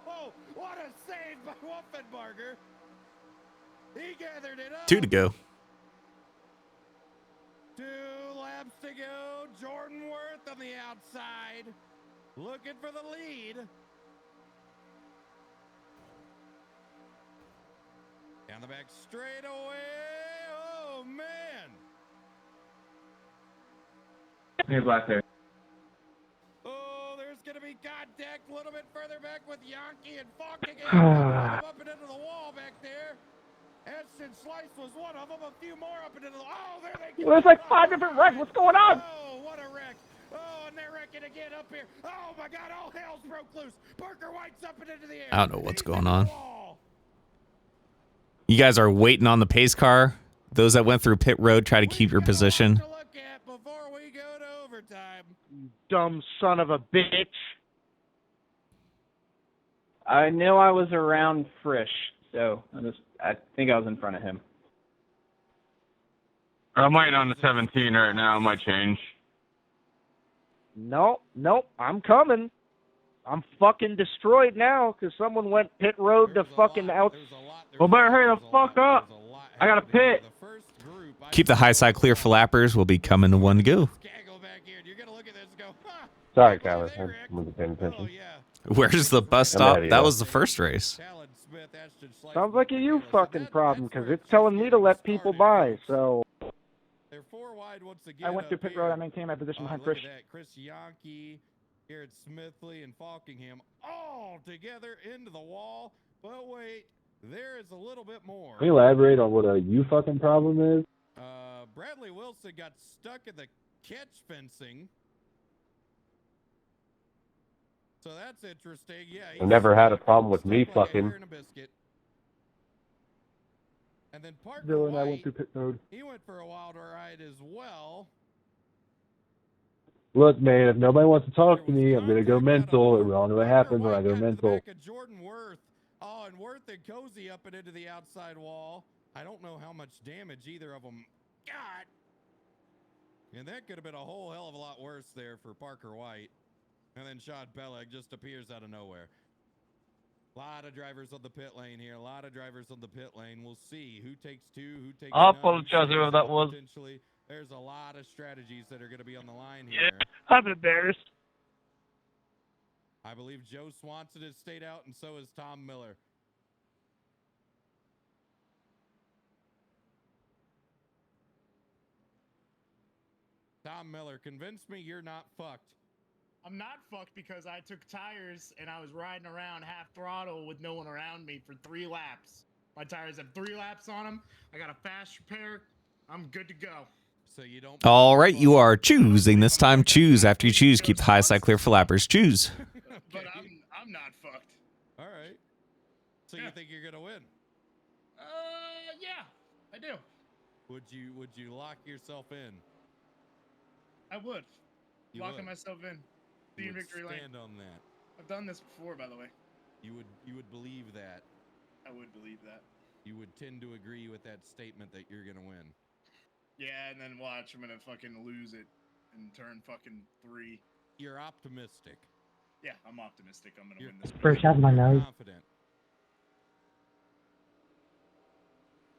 Oh, what a save by Wolfenbarger. He gathered it up. 2 to go. 2 laps to go. Jordan Worth on the outside, looking for the lead. Down the back straightaway. Oh, man. Hey, black there. Oh, there's going to be contact a little bit further back with Yankee and Falk again. Up and into the wall back there. Edson Slice was one of them. A few more up into the... Oh, there they go. There's like 5 different wrecks. What's going on? Oh, what a wreck. Oh, and they're wrecking again up here. Oh, my God. All hell's broke loose. Parker White's up and into the air. I don't know what's going on. You guys are waiting on the pace car. Those that went through pit road, try to keep your position. To look at before we go to overtime. Dumb son of a bitch. I know I was around Frisch, so I think I was in front of him. I'm waiting on the 17 right now. It might change. Nope, I'm coming. I'm fucking destroyed now because someone went pit road to fucking out. Well, better hurry the fuck up. I got a pit. Keep the high side clear for lappers. We'll be coming to 1 to go. Sorry, Kyler. I wasn't paying attention. Where's the bus stop? That was the first race. Sounds like a you fucking problem because it's telling me to let people by, so. They're 4 wide once again. I went through pit road. I maintained my position behind Frisch. Chris Yankee, Garrett Smithley, and Falkingham all together into the wall. But wait, there is a little bit more. Can you elaborate on what a you fucking problem is? Bradley Wilson got stuck in the catch fencing. So that's interesting. Yeah. I've never had a problem with me fucking. And then Parker Dylan and I White, went through pit road. he went for a wild ride as well. Look, man, if nobody wants to talk to me, I'm gonna go mental. We all know what happens when I go mental. Jordan Worth. Oh, and Worth and Cozy up and into the outside wall. I don't know how much damage either of them got. And that could have been a whole hell of a lot worse there for Parker White. And then Sean Pelleg just appears out of nowhere. A lot of drivers on the pit lane here. A lot of drivers on the pit lane. We'll see who takes two, who takes I none, who apologize stays whoever that out was. potentially. There's a lot of strategies that are going to be on the line Yeah, here. I'm embarrassed. I believe Joe Swanson has stayed out, and so has Tom Miller. Tom Miller, convince me you're not fucked. I'm not fucked because I took tires and I was riding around half throttle with no one around me for 3 laps. My tires have 3 laps on them. I got a fast repair. I'm good to go. So you don't. All right, you are choosing this time. Choose. After you choose, keep the high side clear for lappers. Choose. But I'm not fucked. All right. So you think you're gonna win? Yeah, I do. Would you lock yourself in? I would. You Locking would. myself in. See You in would victory lane. stand on that. I've done this before, by the way. You would believe that. I would believe that. You would tend to agree with that statement that you're gonna win. Yeah, and then watch, I'm gonna fucking lose it and turn fucking 3. You're optimistic. Yeah, I'm optimistic I'm gonna win this. First out of my nose. Confident.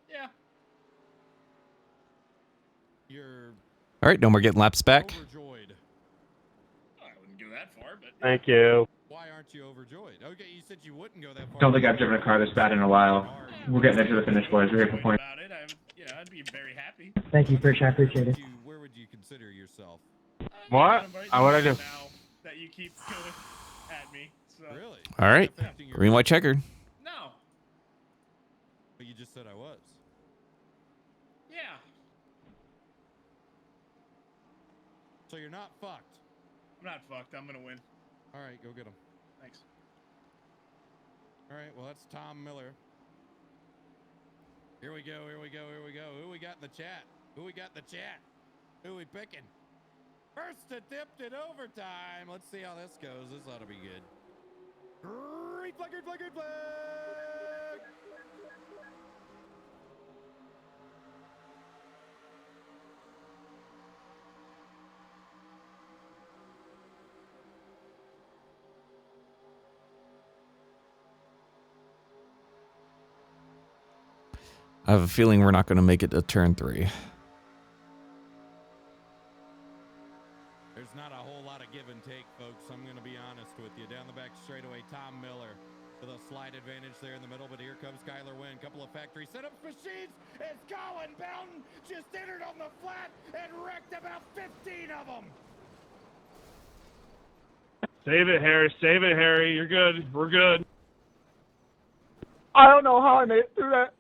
Yeah. You're All right, no more getting laps back. overjoyed. I wouldn't go that far, but Thank you. Why aren't you overjoyed? Okay, you said you wouldn't go that far. Don't think I've driven a car this bad in a while. We're getting there to the finish, boys. We're here for points. about it, I'd be very happy. Thank you, Fish. I appreciate it. Where would you consider yourself? What? What'd I do? Now that you keep going at me. So. Really? All right, green, white, checkered. No. But you just said I was. Yeah. So you're not fucked. I'm not fucked. I'm gonna win. All right, go get him. Thanks. All right, well, that's Tom Miller. Here we go, here we go, here we go. Who we got in the chat? Who we got in the chat? Who we picking? First attempt in overtime. Let's see how this goes. This ought to be good. Green flag, green flag, green flag! I have a feeling we're not going to make it to turn 3. There's not a whole lot of give and take, folks. I'm going to be honest with you. Down the back straightaway, Tom Miller with a slight advantage there in the middle, but here comes Kyler Wynn. Couple of factory setup machines. It's Colin Bowden just entered on the flat and wrecked about 15 of them. Save it, Harry. Save it, Harry. You're good. We're good. I don't know how I made it through that.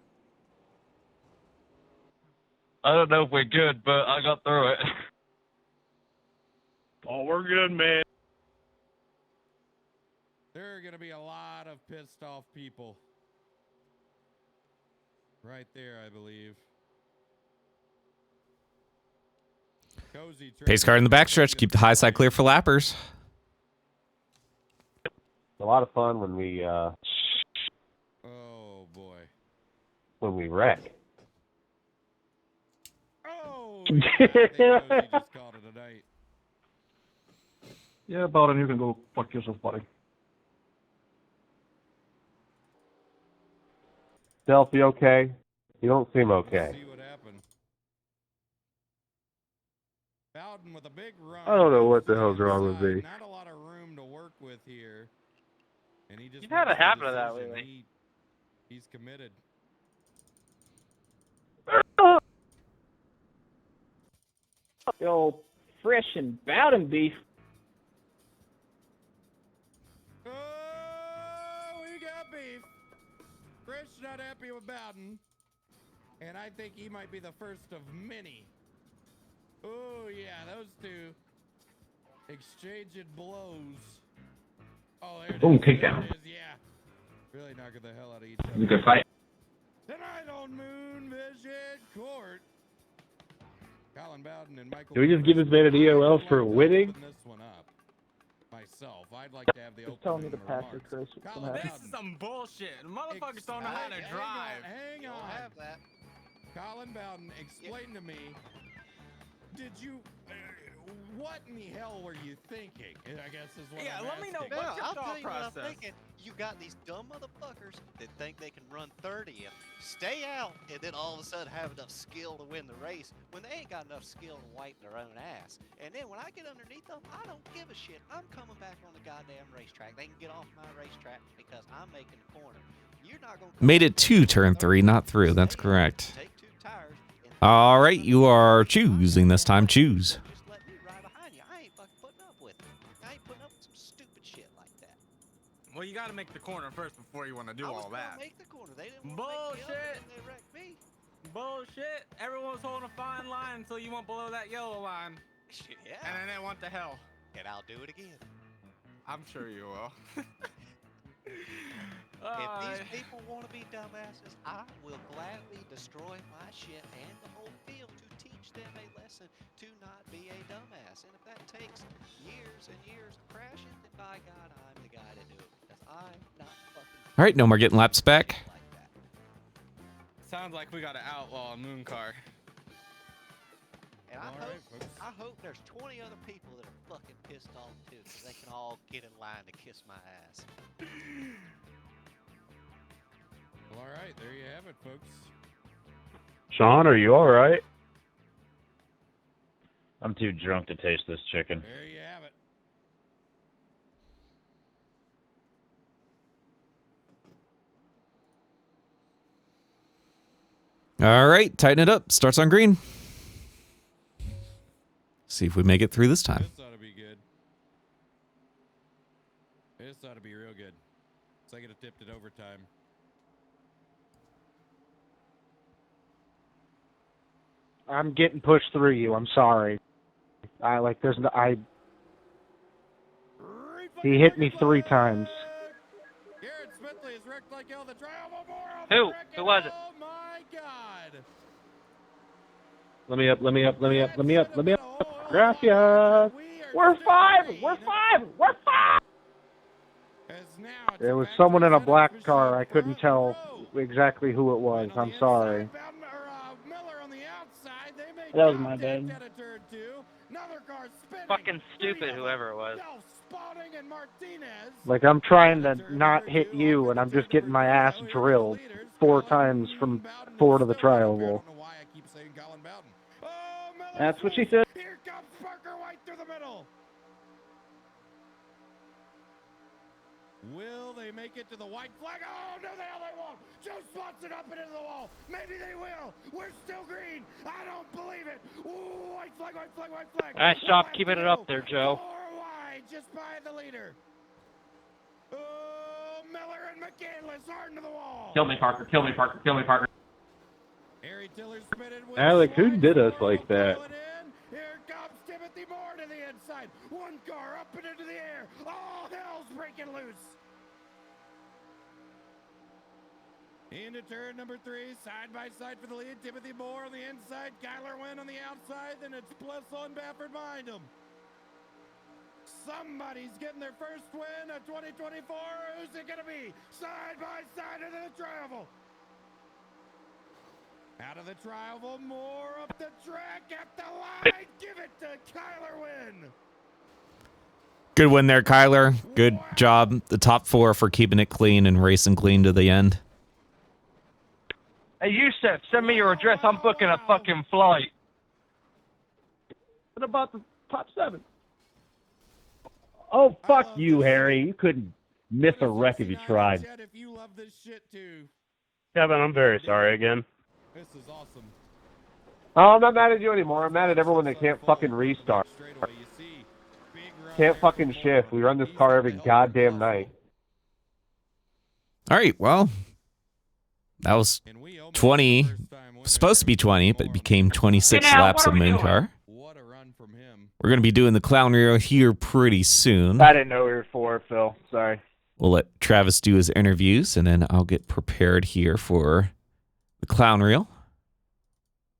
I don't know if we're good, but I got through it. Oh, we're good, man. There are going to be a lot of pissed off people. Right there, I believe. Cozy Pace car in the backstretch. Keep the high side clear for lappers. It's a lot of fun when we Oh boy. when we wreck. Oh, yeah, I think Cozy just called it a night. Yeah, Bowden, you can go fuck yourself, buddy. Delphi, okay? You don't seem okay. See what happened. Bowden with a big run. I don't know what the hell's wrong with me. Not a lot of room to work with here. And he just You've had makes a the habit of that decision. lately. He's committed. Yo, fresh and Bowden beef. Oh, we got beef. Chris not happy with Bowden. And I think he might be the first of many. Oh, yeah, those two exchanging blows. Boom, takedown. Really knocking the hell out of each It was a good fight. Tonight on Moon Vision Court. Colin Bowden and Michael. Do we just give this man an EOL for winning? This one up. Myself, I'd like to have the Just telling me to pass it, Chris. This is some bullshit. Motherfuckers don't know how to drive. Hang on. Have that. Colin Bowden, explain to me. Did you? What in the hell were you thinking? I guess is what. Yeah, I'm let me know asking. what's your I'll thought tell you what I'm process. thinking. You got these dumb motherfuckers that think they can run 30 and stay out, and then all of a sudden have enough skill to win the race when they ain't got enough skill to wipe their own ass. And then when I get underneath them, I don't give a shit. I'm coming back on the goddamn racetrack. They can get off my racetrack because I'm making the corner. You're not gonna Made it to turn 3, not through. That's correct. All right, you are choosing this time. Choose. Well, you gotta make the corner first before you want to do all that. Make the corner. They didn't Bullshit. They wrecked me. Bullshit. Everyone's holding a fine line until you went below that yellow line. Yeah. And then they want to hell. And I'll do it again. I'm sure you will. If these people want to be dumbasses, I will gladly destroy my shit and the whole field to teach them a lesson to not be a dumbass. And if that takes years and years of crashing, then by God, I'm the guy to do it. Because I'm not fucking... All right, no more getting laps back. Sounds like we got to outlaw a MOONCAR. And I hope there's 20 other people that are fucking pissed off too, so they can all get in line to kiss my ass. Well, all right, there you have it, folks. Sean, are you all right? I'm too drunk to taste this chicken. There you have it. All right, tighten it up. Starts on green. See if we make it through this time. This ought to be good. This ought to be real good. So I could have tipped it overtime. I'm getting pushed through you. I'm sorry. He hit me 3 times. Who? Who was it? Oh my God! Let me up, let me up, let me up, let me up, let me up. Gracias. We're 5! We're 5! We're 5! There was someone in a black car. I couldn't tell exactly who it was. I'm sorry. That was my bad. Fucking stupid, whoever it was. Like, I'm trying to not hit you, and I'm just getting my ass drilled 4 times from 4 to the trial. That's what she said. Here comes Parker White through the middle. Will they make it to the white flag? Oh, no, the hell they won't. Joe spots it up and into the wall. Maybe they will. We're still green. I don't believe it. Ooh, white flag, white flag, white flag. Nice job keeping it up there, Joe. 4 wide, just by the leader. Oh, Miller and McCandless are into the wall. Kill me, Parker. Kill me, Parker. Kill me, Parker. Harry Tiller spinning with Alec, who did us like that? Here comes Timothy Moore to the inside. 1 car up and into the air. All hell's breaking loose. Into turn number 3, side by side for the lead. Timothy Moore on the inside, Kyler Wynn on the outside. Then it's Blissel and Baffert behind him. Somebody's getting their first win of 2024. Who's it gonna be? Side by side into the travel. Out of the trial, Moore up the track at the line. Give it to Kyler Wynn. Good win there, Kyler. Good job. The top 4 for keeping it clean and racing clean to the end. Hey, Yusef, send me your address. I'm booking a fucking flight. What about the top 7? Oh, fuck you, Harry. You couldn't miss a wreck if you tried. If you love this shit too. Kevin, I'm very sorry again. This is awesome. Oh, I'm not mad at you anymore. I'm mad at everyone that can't fucking restart. Can't fucking shift. We run this car every goddamn night. All right, well, that was 20. Supposed to be 20, but it became 26 laps of MOONCAR. What a run from him. We're going to be doing the clown reel here pretty soon. I didn't know we were 4, Phil. Sorry. We'll let Travis do his interviews, and then I'll get prepared here for the clown reel.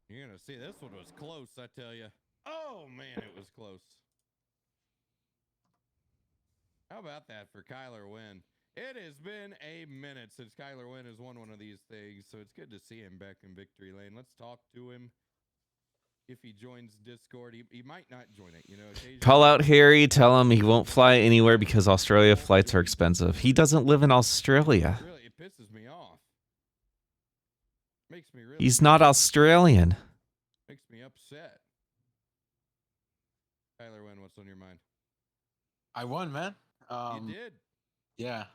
You're going to see this one was close, I tell you. Oh, man, it was close. How about that for Kyler Wynn? It has been a minute since Kyler Wynn has won one of these things, so it's good to see him back in victory lane. Let's talk to him. If he joins Discord, he might not join it. You know, Call out Harry. Tell him he won't fly anywhere because Australia flights are expensive. He doesn't live in Australia. Really, it pisses me off. Makes me really. He's not Australian. Makes me upset. Kyler Wynn, what's on your mind? I won, man. You did. Yeah.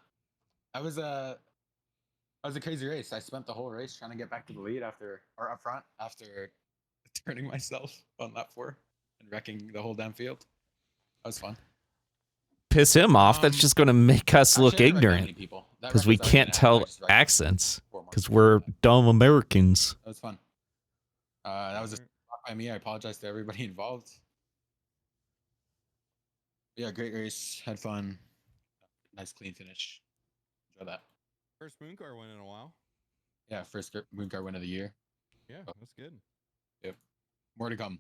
That was a crazy race. I spent the whole race trying to get back to the lead up front after turning myself on lap 4 and wrecking the whole damn field. That was fun. Piss him off. That's just going to make us look ignorant because we can't tell accents because we're dumb Americans. That was fun. That was just by me. I apologize to everybody involved. Yeah, great race. Had fun. Nice clean finish. Enjoy that. First MOONCAR win in a while. Yeah, first MOONCAR win of the year. Yeah, that's good. Yep. More to come.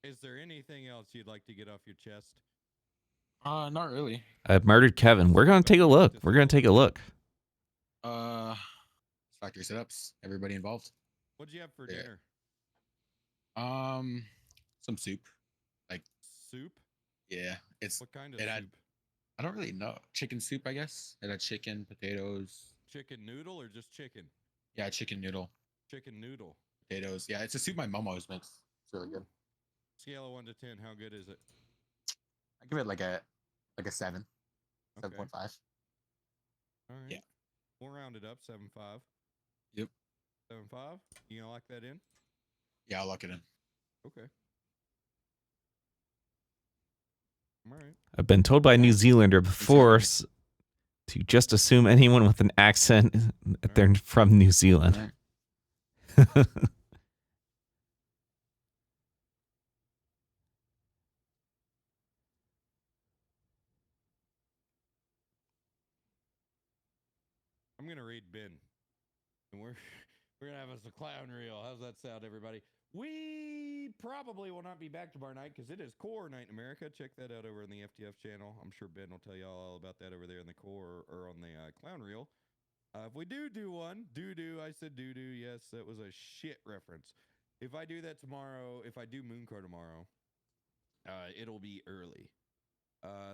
Is there anything else you'd like to get off your chest? Not really. I've murdered Kevin. We're going to take a look. Factory setups. Everybody involved. What'd you have for dinner? Some soup. Like soup? Yeah. What kind of soup? I don't really know. Chicken soup, I guess. It had chicken, potatoes. Chicken noodle or just chicken? Yeah, chicken noodle. Chicken noodle. Potatoes. Yeah, it's a soup my mom always makes. It's really good. Scale of 1 to 10, how good is it? I give it like a 7. Okay. 7.5. All right. Yeah. We'll round it up, 7.5. Yep. 7.5? You gonna lock that in? Yeah, I'll lock it in. Okay. All right. I've been told by a New Zealander before to just assume anyone with an accent that they're from New Zealand. I'm gonna read Ben, and we're gonna have us a clown reel. How's that sound, everybody? We probably will not be back tomorrow night because it is core night in America. Check that out over on the FTF channel. I'm sure Ben will tell you all about that over there in the core or on the clown reel. If we do one, I said doo-doo. Yes, that was a shit reference. If I do that tomorrow, if I do MOONCAR tomorrow, it'll be early.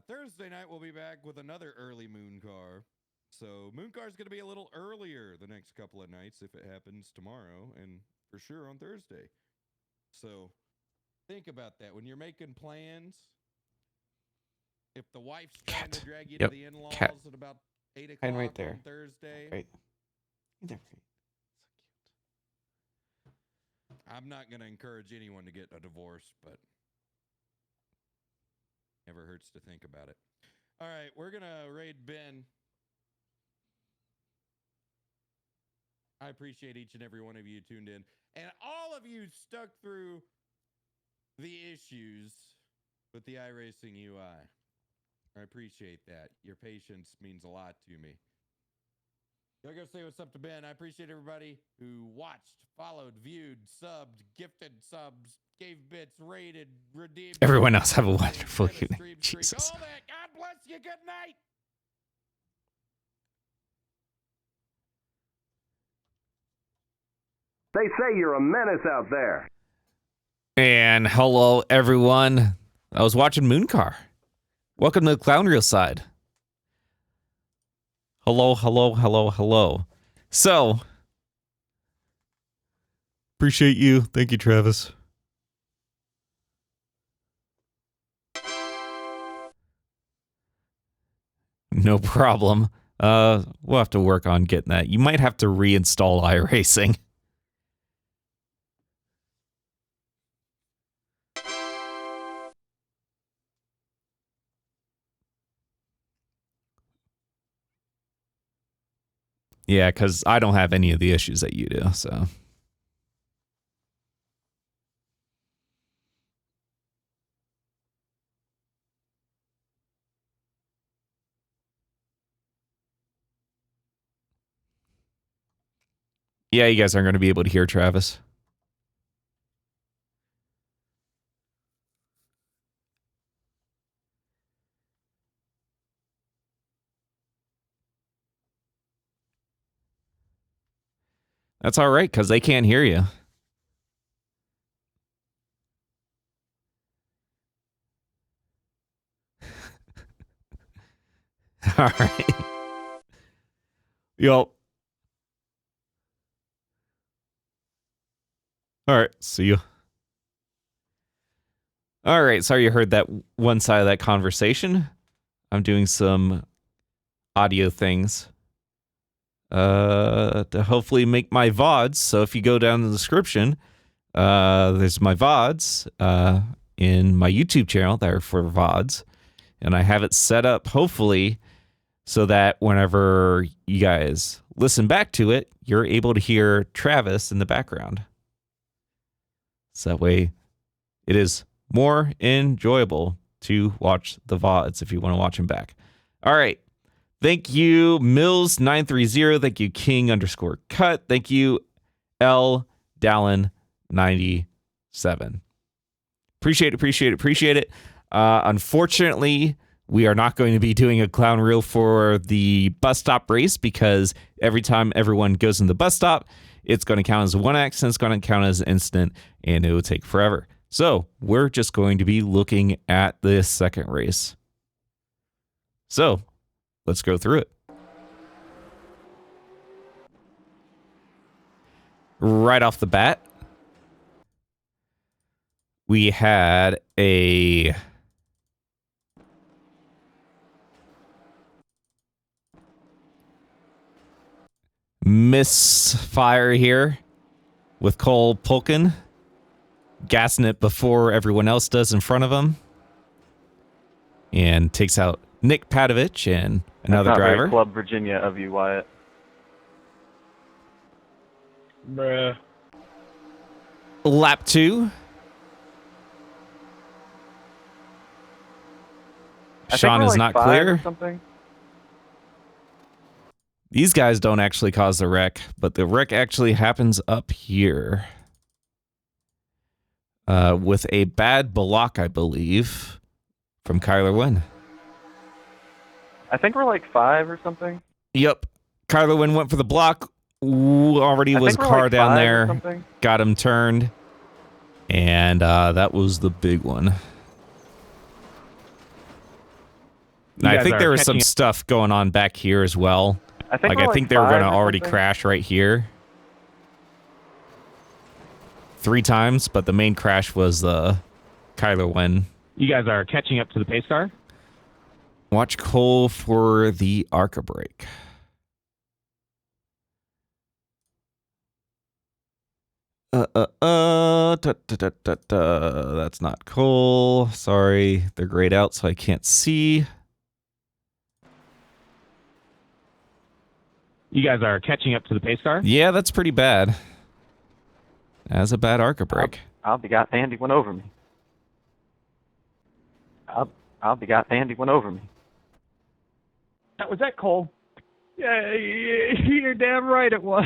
Thursday night we'll be back with another early MOONCAR. So MOONCAR is going to be a little earlier the next couple of nights if it happens tomorrow, and for sure on Thursday. So think about that when you're making plans. If the wife's trying to drag you to the in-laws at about 8 o'clock right there. on Thursday, Right. I'm not going to encourage anyone to get a divorce, but never hurts to think about it. All right, we're going to raid Ben. I appreciate each and every one of you tuned in. And all of you stuck through the issues with the iRacing UI. I appreciate that. Your patience means a lot to me. Y'all go say what's up to Ben. I appreciate everybody who watched, followed, viewed, subbed, gifted subs, gave bits, rated, redeemed. Everyone else have a wonderful evening. Jesus. All that. God bless you. Good night. They say you're a menace out there. And hello, everyone. I was watching MOONCAR. Welcome to the Clown Reel side. Hello, hello, hello, hello. So, appreciate you. Thank you, Travis. No problem. We'll have to work on getting that. You might have to reinstall iRacing. Yeah, because I don't have any of the issues that you do, so. Yeah, you guys aren't going to be able to hear Travis. That's all right, because they can't hear you. All right. Yo. All right. See you. All right. Sorry you heard that one side of that conversation. I'm doing some audio things to hopefully make my VODs. So if you go down in the description, there's my VODs in my YouTube channel that are for VODs. And I have it set up, hopefully, so that whenever you guys listen back to it, you're able to hear Travis in the background. So that way it is more enjoyable to watch the VODs if you want to watch them back. All right. Thank you, Mills930. Thank you, King_Cut. Thank you, L Dallin97. Appreciate it. Unfortunately, we are not going to be doing a clown reel for the bus stop race because every time everyone goes in the bus stop, it's going to count as one accident, it's going to count as an incident, and it will take forever. So we're just going to be looking at this second race. So let's go through it. Right off the bat, we had a misfire here with Cole Pulkin gassing it before everyone else does in front of him and takes out Nick Padovich and another That's not driver. Very Club Virginia of you, Wyatt. Bruh. Lap 2. Sean is not clear. These guys don't actually cause the wreck, but the wreck actually happens up here. With a bad block, I believe, from Kyler Wynn. I think we're like 5 or something. Yep. Kyler Wynn went for the block. Already was a car down there. Got him turned. And that was the big one. Now, I think there was some stuff going on back here as well. I think they were going to already crash right here 3 times, but the main crash was Kyler Wynn. You guys are catching up to the pace car? Watch Cole for the ARCA brake. That's not Cole. Sorry, they're grayed out, so I can't see. You guys are catching up to the pace car? Yeah, that's pretty bad. That's a bad ARCA brake. I'll be got Andy went over me. I'll be got Andy went over me. Was that Cole? Yeah, you're damn right it was.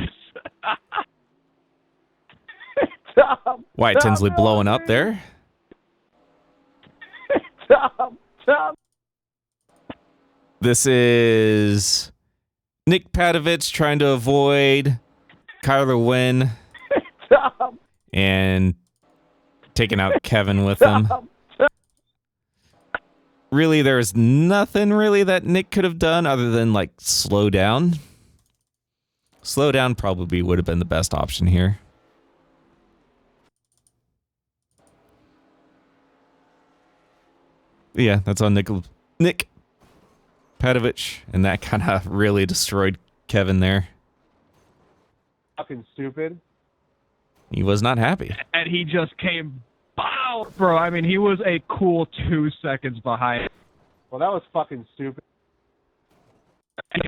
Wyatt Tinsley blowing up there. Tom. This is Nick Padovich trying to avoid Kyler Wynn and taking out Kevin with him. Really, there's nothing really that Nick could have done other than like slow down. Slow down probably would have been the best option here. Yeah, that's on Nick Padovich, and that kind of really destroyed Kevin there. Fucking stupid. He was not happy. And he just came, bow, bro. I mean, he was a cool 2 seconds behind. Well, that was fucking stupid. I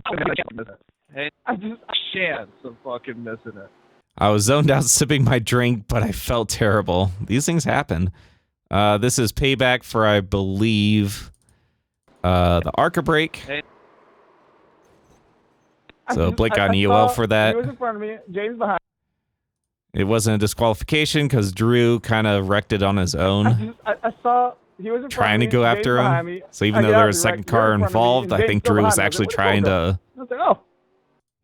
just a chance of fucking missing it. I was zoned out sipping my drink, but I felt terrible. These things happen. This is payback for, I believe, the ARCA brake. So Blake got an EOL for that. He was in front of me. James behind. It wasn't a disqualification because Drew kind of wrecked it on his own, I saw he was in front trying of to me, go James after behind him. me. So I even though get there out was a the second right- you're car in front of me, involved, and I James think still Drew was behind me. I was actually like, trying "Where'd to I was like, oh,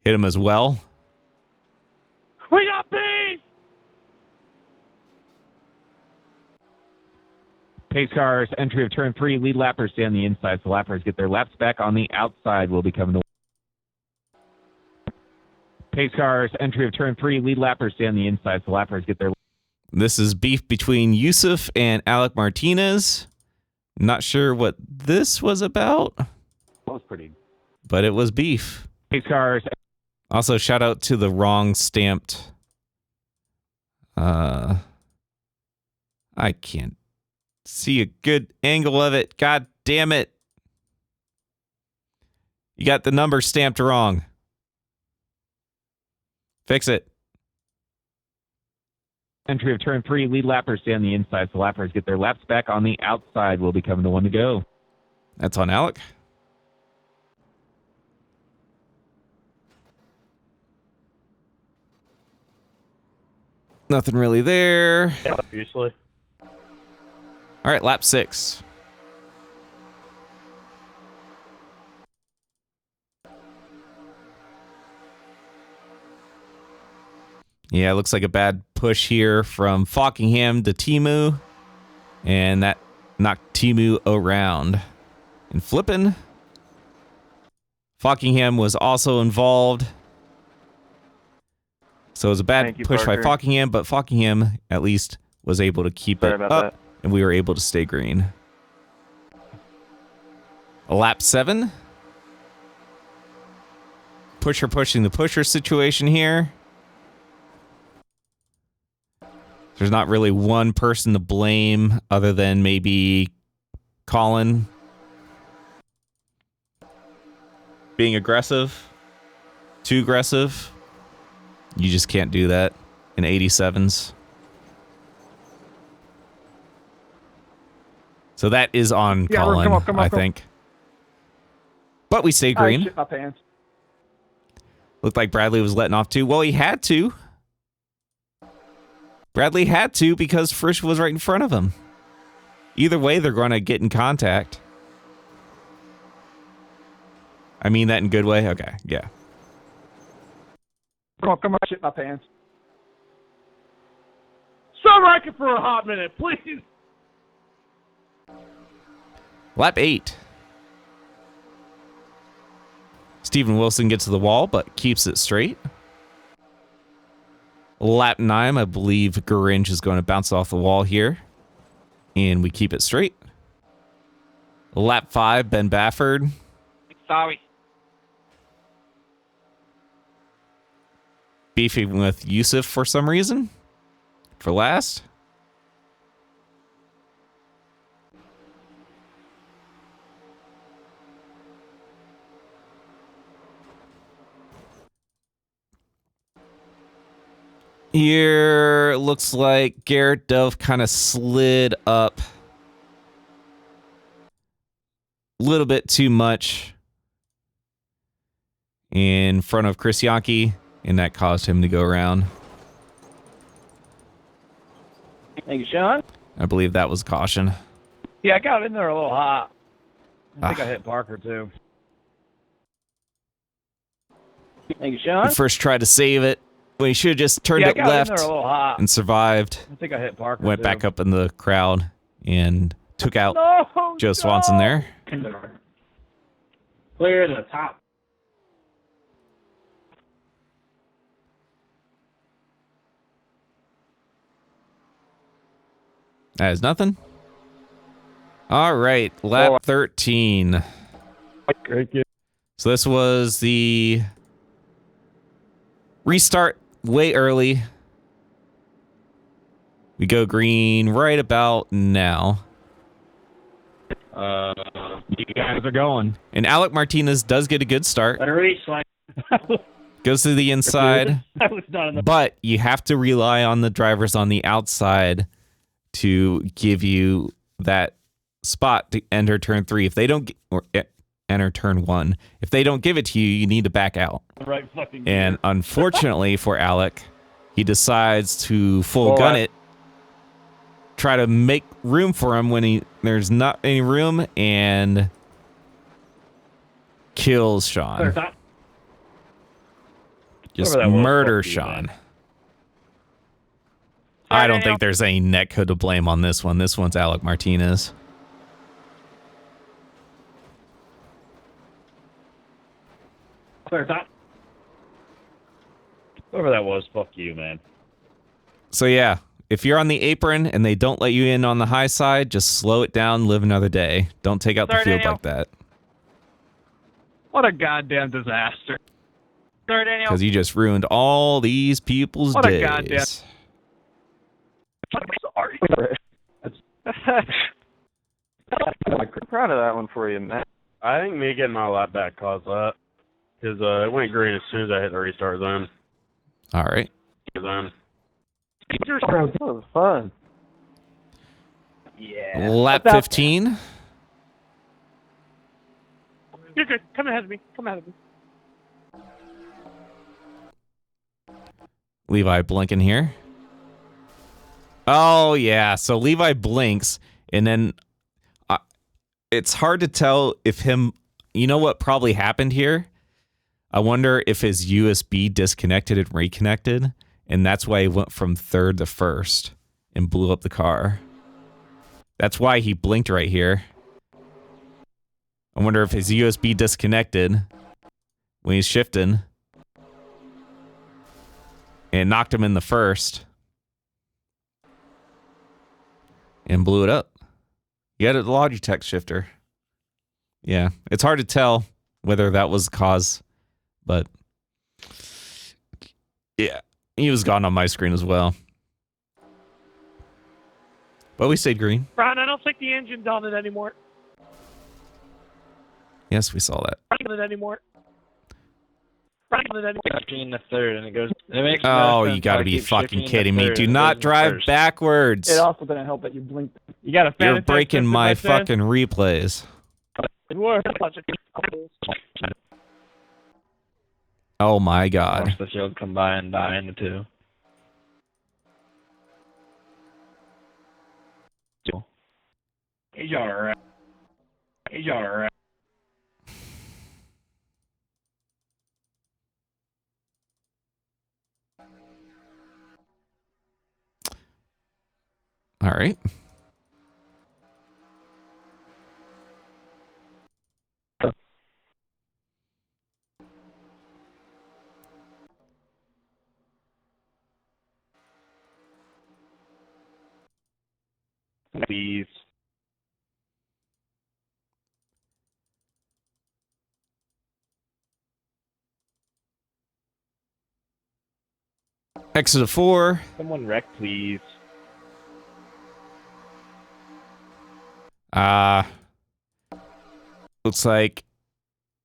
hit him as well. we got beef! Pace cars, entry of turn 3, lead lappers stay on the inside, so lappers get their laps back on the outside will be coming to. Pace cars, entry of turn 3, lead lappers stay on the inside, so lappers get their. This is beef between Yusuf and Alec Martinez. Not sure what this was about. That was pretty. But it was beef. Pace cars. Also, shout out to the wrong stamped. I can't see a good angle of it. God damn it. You got the number stamped wrong. Fix it. Entry of turn 3, lead lappers stay on the inside, so lappers get their laps back on the outside will be coming to 1 to go. That's on Alec. Nothing really there. Usually. All right, lap 6. Yeah, it looks like a bad push here from Fockingham to Timu. And that knocked Timu around. And flipping. Fockingham was also involved. So it was a bad push by Parker. Fockingham, but Fockingham at least was able to keep Sorry it about up. that. And we were able to stay green. Lap 7. Pusher pushing the pusher situation here. There's not really one person to blame other than maybe Colin being aggressive, too aggressive. You just can't do that in 87s. So that is on Colin, I think. But we stayed I green. shit my pants. Looked like Bradley was letting off too. Well, he had to. Bradley had to because Frisch was right in front of him. Either way, they're going to get in contact. I mean that in a good way? Okay, yeah. Come on, shit my pants. Stop rocking for a hot minute, please. Lap 8. Steven Wilson gets to the wall, but keeps it straight. Lap 9, I believe Grinch is going to bounce off the wall here. And we keep it straight. Lap 5, Ben Bafford. Sorry. Beefing with Yusuf for some reason. For last. Here, looks like Garrett Dove kind of slid up a little bit too much in front of Chris Yankee, and that caused him to go around. Thank you, Sean. I believe that was caution. Yeah, I got in there a little hot. I think Ah. I hit Parker too. Thank you, Sean. He first tried to save it when he should have just turned Yeah, I it got in left there a little hot. and survived. I think I hit Parker Went too. back up in the crowd and took out No, Joe Swanson there. Clear the top. That is nothing. All right, lap 13. So this was the restart way early. We go green right about now. You guys are going. And Alec Martinez does get a good start. Race like. Goes to the inside. That was not enough. But you have to rely on the drivers on the outside to give you that spot to enter turn 3. If they don't enter turn 1, if they don't give it to you, you need to back out. Right fucking. And unfortunately for Alec, he decides to full gun it, try to make room for him when there's not any room, and kills Sean. Just murder Sean. I don't think there's any netcode to blame on this one. This one's Alec Martinez. Whoever that was, fuck you, man. So yeah, if you're on the apron and they don't let you in on the high side, just slow it down, live another day. Don't take out the field like that. What a goddamn disaster. Sorry, Daniel. Because you just ruined all these people's What a days. goddamn... Sorry. I'm proud of that one for you, Matt. I think me getting my lap back caused that. Because it went green as soon as I hit the restart zone. All right. Zone. That was fun. Yeah. Lap 15. You're good. Come ahead of me. Come ahead of me. Levi blinking here. Oh, yeah. So Levi blinks, and then it's hard to tell if him... You know what probably happened here? I wonder if his USB disconnected and reconnected, and that's why he went from third to first and blew up the car. That's why he blinked right here. I wonder if his USB disconnected when he's shifting and knocked him in the first and blew it up. You had a Logitech shifter. Yeah, it's hard to tell whether that was the cause, but yeah, he was gone on my screen as well. But we stayed green. Brian, I don't think the engine's on it anymore. Yes, we saw that. On it anymore. On it anymore. 15 to third, and it goes. It makes Oh, no sense you gotta why be keep fucking shifting to kidding me. third Do and it not goes drive first. backwards. It also didn't help that you blinked. You got a fan You're attack breaking system, my friend? fucking replays. It worked. Oh my god. Watch the field come by and die in the two. He's alright. He's alright. All right. Please. Exit of 4. Someone wreck, please. Looks like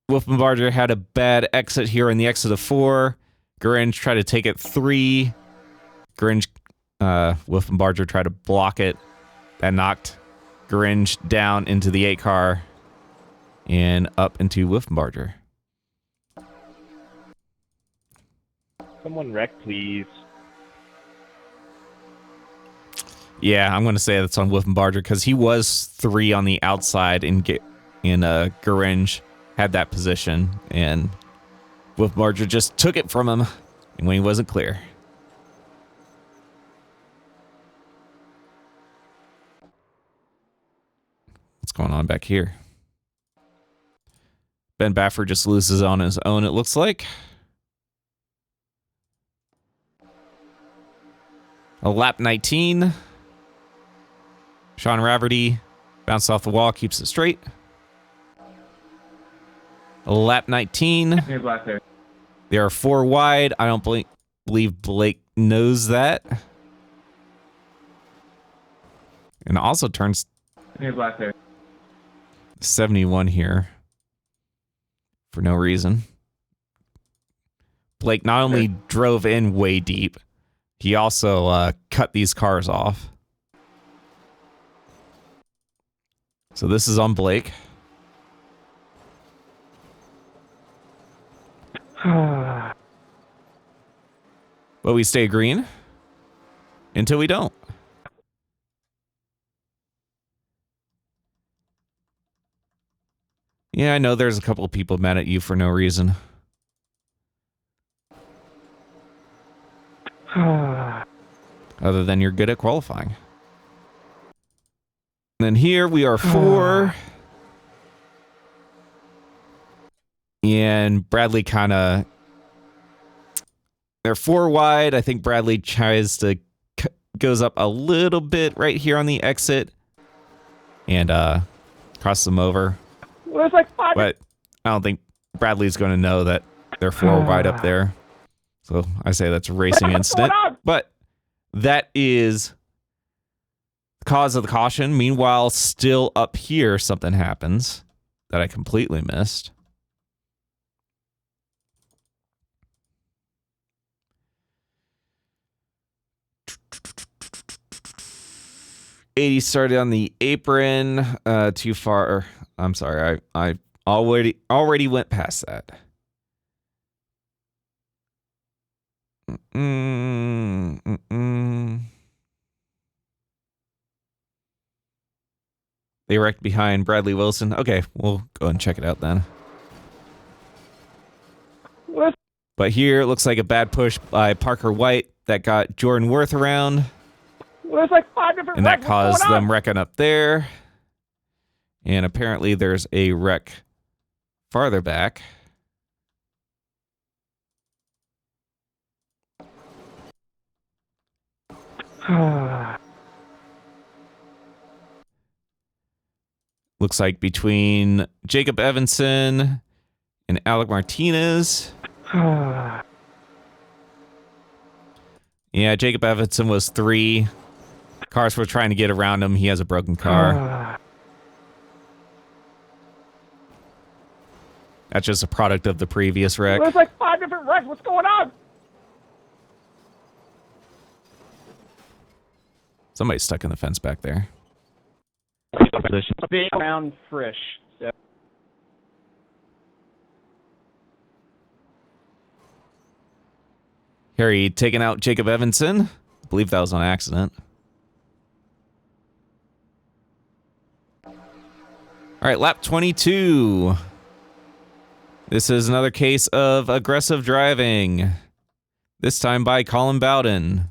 Wolfenbarger had a bad exit here in the exit of 4. Gringe tried to take it 3. Gringe, Wolfenbarger tried to block it. That knocked Gringe down into the 8 car and up into Wolfenbarger. Someone wreck, please. Yeah, I'm going to say that's on Wolfenbarger because he was 3 on the outside and Gringe had that position, and Wolfenbarger just took it from him when he wasn't clear. What's going on back here? Ben Baffert just loses on his own, it looks like. A lap 19. Sean Raverty bounced off the wall, keeps it straight. A lap 19. They are 4 wide. I don't believe Blake knows that. And also turns 71 here for no reason. Blake not only drove in way deep, he also cut these cars off. So this is on Blake. But we stay green until we don't. Yeah, I know there's a couple of people mad at you for no reason. Other than you're good at qualifying. And then here we are 4. And Bradley kind of... They're 4 wide. I think Bradley tries to... goes up a little bit right here on the exit. And crosses them over. Well, it's like 5. But I don't think Bradley's going to know that they're 4 wide up there. So I say that's a racing incident. But that is the cause of the caution. Meanwhile, still up here, something happens that I completely missed. '80 started on the apron. Too far. I'm sorry. I already went past that. They wrecked behind Bradley Wilson. Okay, we'll go and check it out then. But here it looks like a bad push by Parker White that got Jordan Worth around. There's like 5 different And that wrecks. What's caused going on? them wrecking up there. And apparently there's a wreck farther back. Looks like between Jacob Evanson and Alec Martinez. Yeah, Jacob Evanson was 3. Cars were trying to get around him. He has a broken car. That's just a product of the previous wreck. There's like 5 different wrecks. What's going on? Somebody's stuck in the fence back there. Being around Frisch. So. Harry taking out Jacob Evanson. I believe that was on accident. All right, lap 22. This is another case of aggressive driving. This time by Colin Bowden.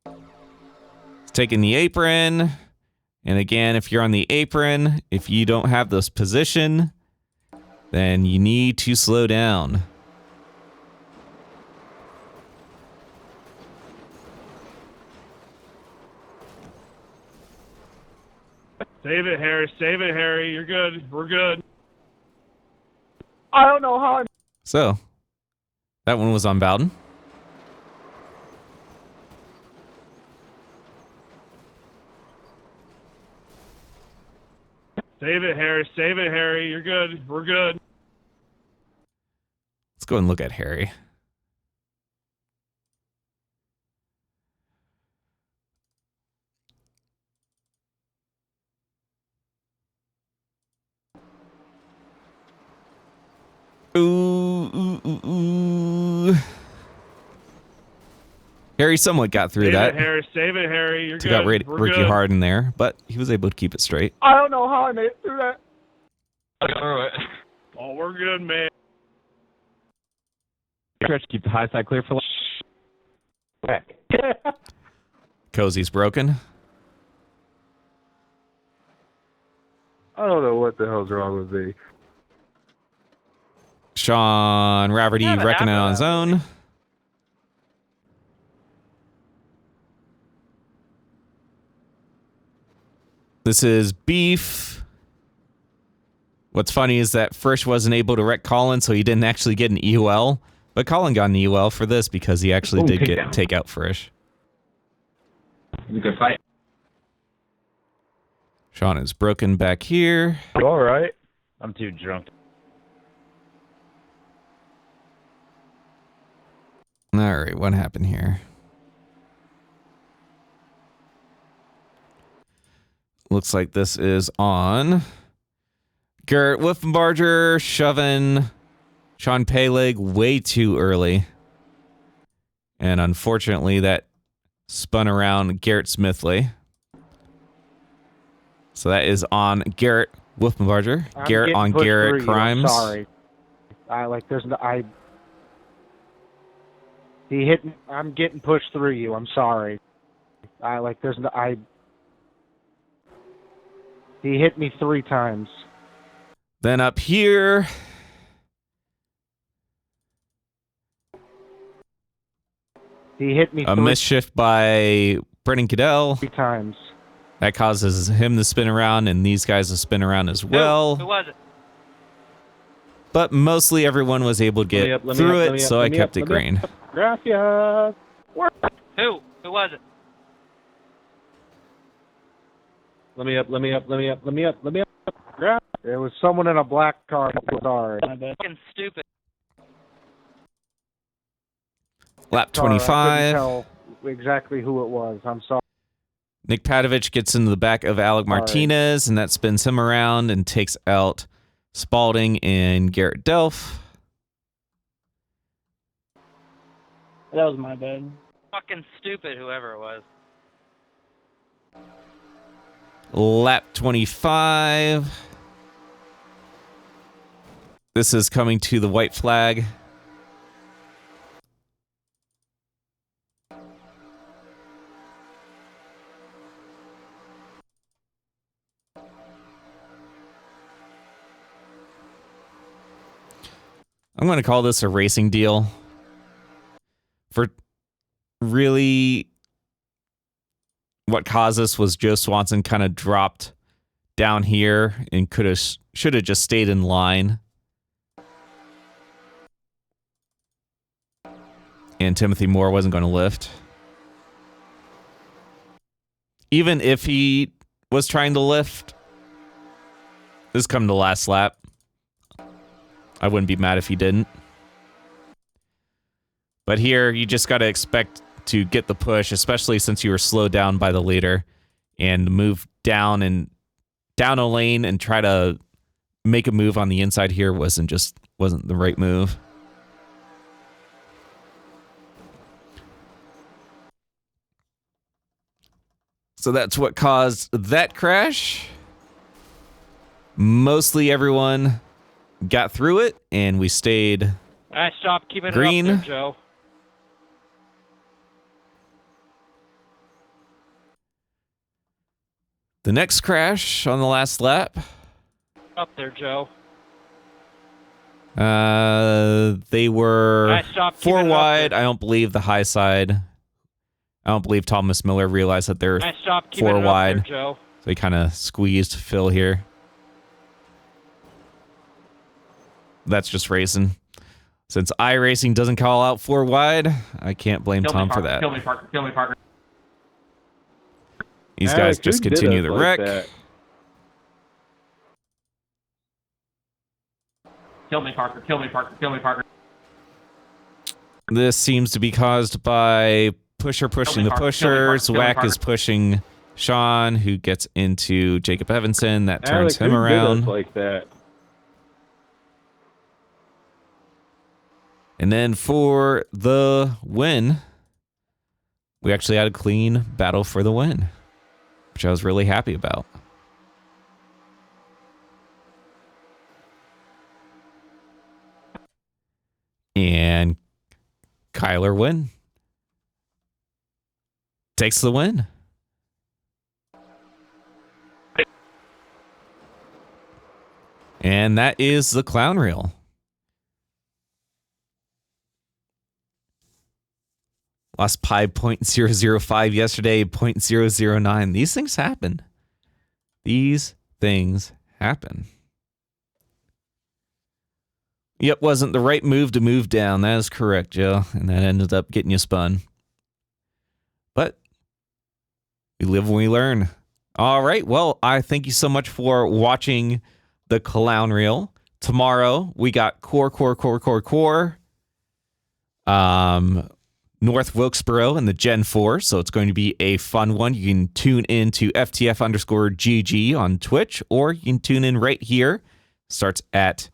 He's taking the apron. And again, if you're on the apron, if you don't have this position, then you need to slow down. Save it, Harry. Save it, Harry. You're good. We're good. I don't know how. So, that one was on Bowden. Save it, Harry. Save it, Harry. You're good. We're good. Let's go and look at Harry. Ooh. Harry somewhat got through that. Save it, Harry. Save it, Harry. You're Took good. out We're Ricky good. hard in there, but he was able to keep it straight. I don't know how I made it through that. All right. Oh, we're good, man. Stretch, keep the high side clear for Heck. Cozy's broken. I don't know what the hell's wrong with me. Sean Rafferty wrecking it on his own. This is Beef. What's funny is that Frisch wasn't able to wreck Colin, so he didn't actually get an EUL. But Colin got an EUL for this because he actually did take out Frisch. It was a good fight. Sean is broken back here. All right. I'm too drunk. All right, what happened here? Looks like this is on Garrett Wolfenbarger shoving Sean Peleg way too early. And unfortunately, that spun around Garrett Smithley. So that is on Garrett Wolfenbarger. Garrett on Garrett Crimes. I'm sorry. He hit me. I'm getting pushed through you. I'm sorry. He hit me 3 times. Then up here, he hit me. A mischief by Brennan Cadell. 3 times. That causes him to spin around and these guys to spin around as well. Who was it? But mostly everyone was able to get through it, so I kept it green. Gracias. Who? Who was it? Let me up. It was someone in a black car. Sorry. Fucking stupid. Lap I couldn't 25. tell exactly who it was. I'm sorry. Nick Patovich gets into the back of Alec Martinez, and that spins him around and takes out Spalding and Garrett Delph. That was my bad. Fucking stupid, whoever it was. Lap 25. This is coming to the white flag. I'm going to call this a racing deal. For really, what caused this was Joe Swanson kind of dropped down here and should have just stayed in line. And Timothy Moore wasn't going to lift. Even if he was trying to lift, this is coming to last lap. I wouldn't be mad if he didn't. But here, you just got to expect to get the push, especially since you were slowed down by the leader, and move down a lane and try to make a move on the inside here wasn't the right move. So that's what caused that crash. Mostly everyone got through it, and we stayed I stopped keeping green. it up there, Joe. The next crash on the last lap. Up there, Joe. They were I stopped 4 keeping it up wide. there. I don't believe the high side. I don't believe Thomas Miller realized that they're I stopped keeping 4 it up wide. there, Joe. So he kind of squeezed Phil here. That's just racing. Since iRacing doesn't call out 4 wide, I can't blame Tom for that. Kill me, Parker. Kill me, Parker. These guys just continue the wreck. Kill me, Parker. Kill me, Parker. Kill me, Parker. This seems to be caused by Pusher pushing the pusher. Zwack is pushing Sean, who gets into Jacob Evanson. That turns him around. Like that. And then for the win, we actually had a clean battle for the win, which I was really happy about. And Kyler Wynn takes the win. And that is the clown reel. Lost Pi 0.005 yesterday, 0.009. These things happen. These things happen. Yep, wasn't the right move to move down. That is correct, Joe. And that ended up getting you spun. But we live and we learn. All right. Well, I thank you so much for watching the clown reel. Tomorrow, we got core. North Wilkesboro and the Gen 4, so it's going to be a fun one. You can tune in to FTF_GG on Twitch, or you can tune in right here. Starts at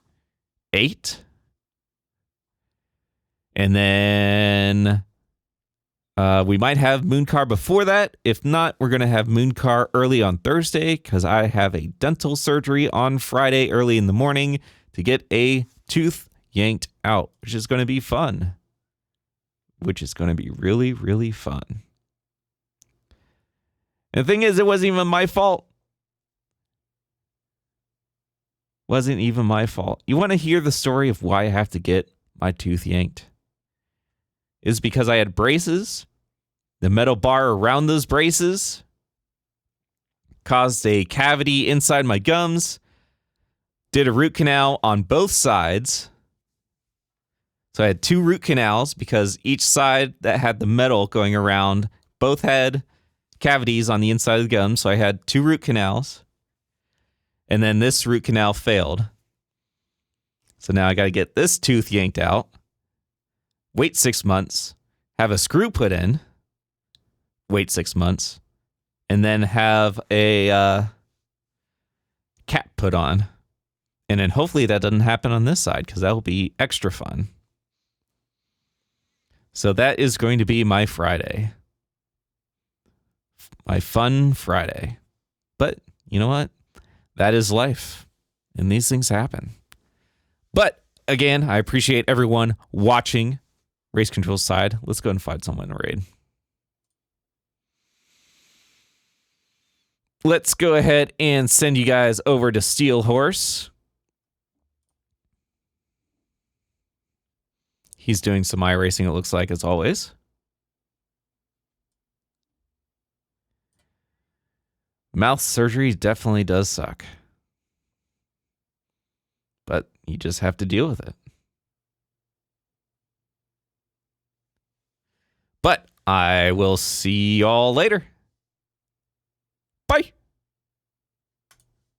8. And then We might have MOONCAR before that. If not, we're going to have MOONCAR early on Thursday because I have a dental surgery on Friday early in the morning to get a tooth yanked out, which is going to be fun. Which is going to be really, really fun. And the thing is, it wasn't even my fault. Wasn't even my fault. You want to hear the story of why I have to get my tooth yanked? It's because I had braces. The metal bar around those braces caused a cavity inside my gums. Did a root canal on both sides. So I had 2 root canals because each side that had the metal going around both had cavities on the inside of the gum. So I had 2 root canals. And then this root canal failed. So now I got to get this tooth yanked out. Wait 6 months. Have a screw put in. Wait 6 months. And then have a cap put on. And then hopefully that doesn't happen on this side because that will be extra fun. So that is going to be my Friday. My fun Friday. But you know what? That is life. And these things happen. But again, I appreciate everyone watching Race Control side. Let's go and find someone to raid. Let's go ahead and send you guys over to Steel Horse. He's doing some iRacing, it looks like, as always. Mouth surgery definitely does suck. But you just have to deal with it. But I will see y'all later.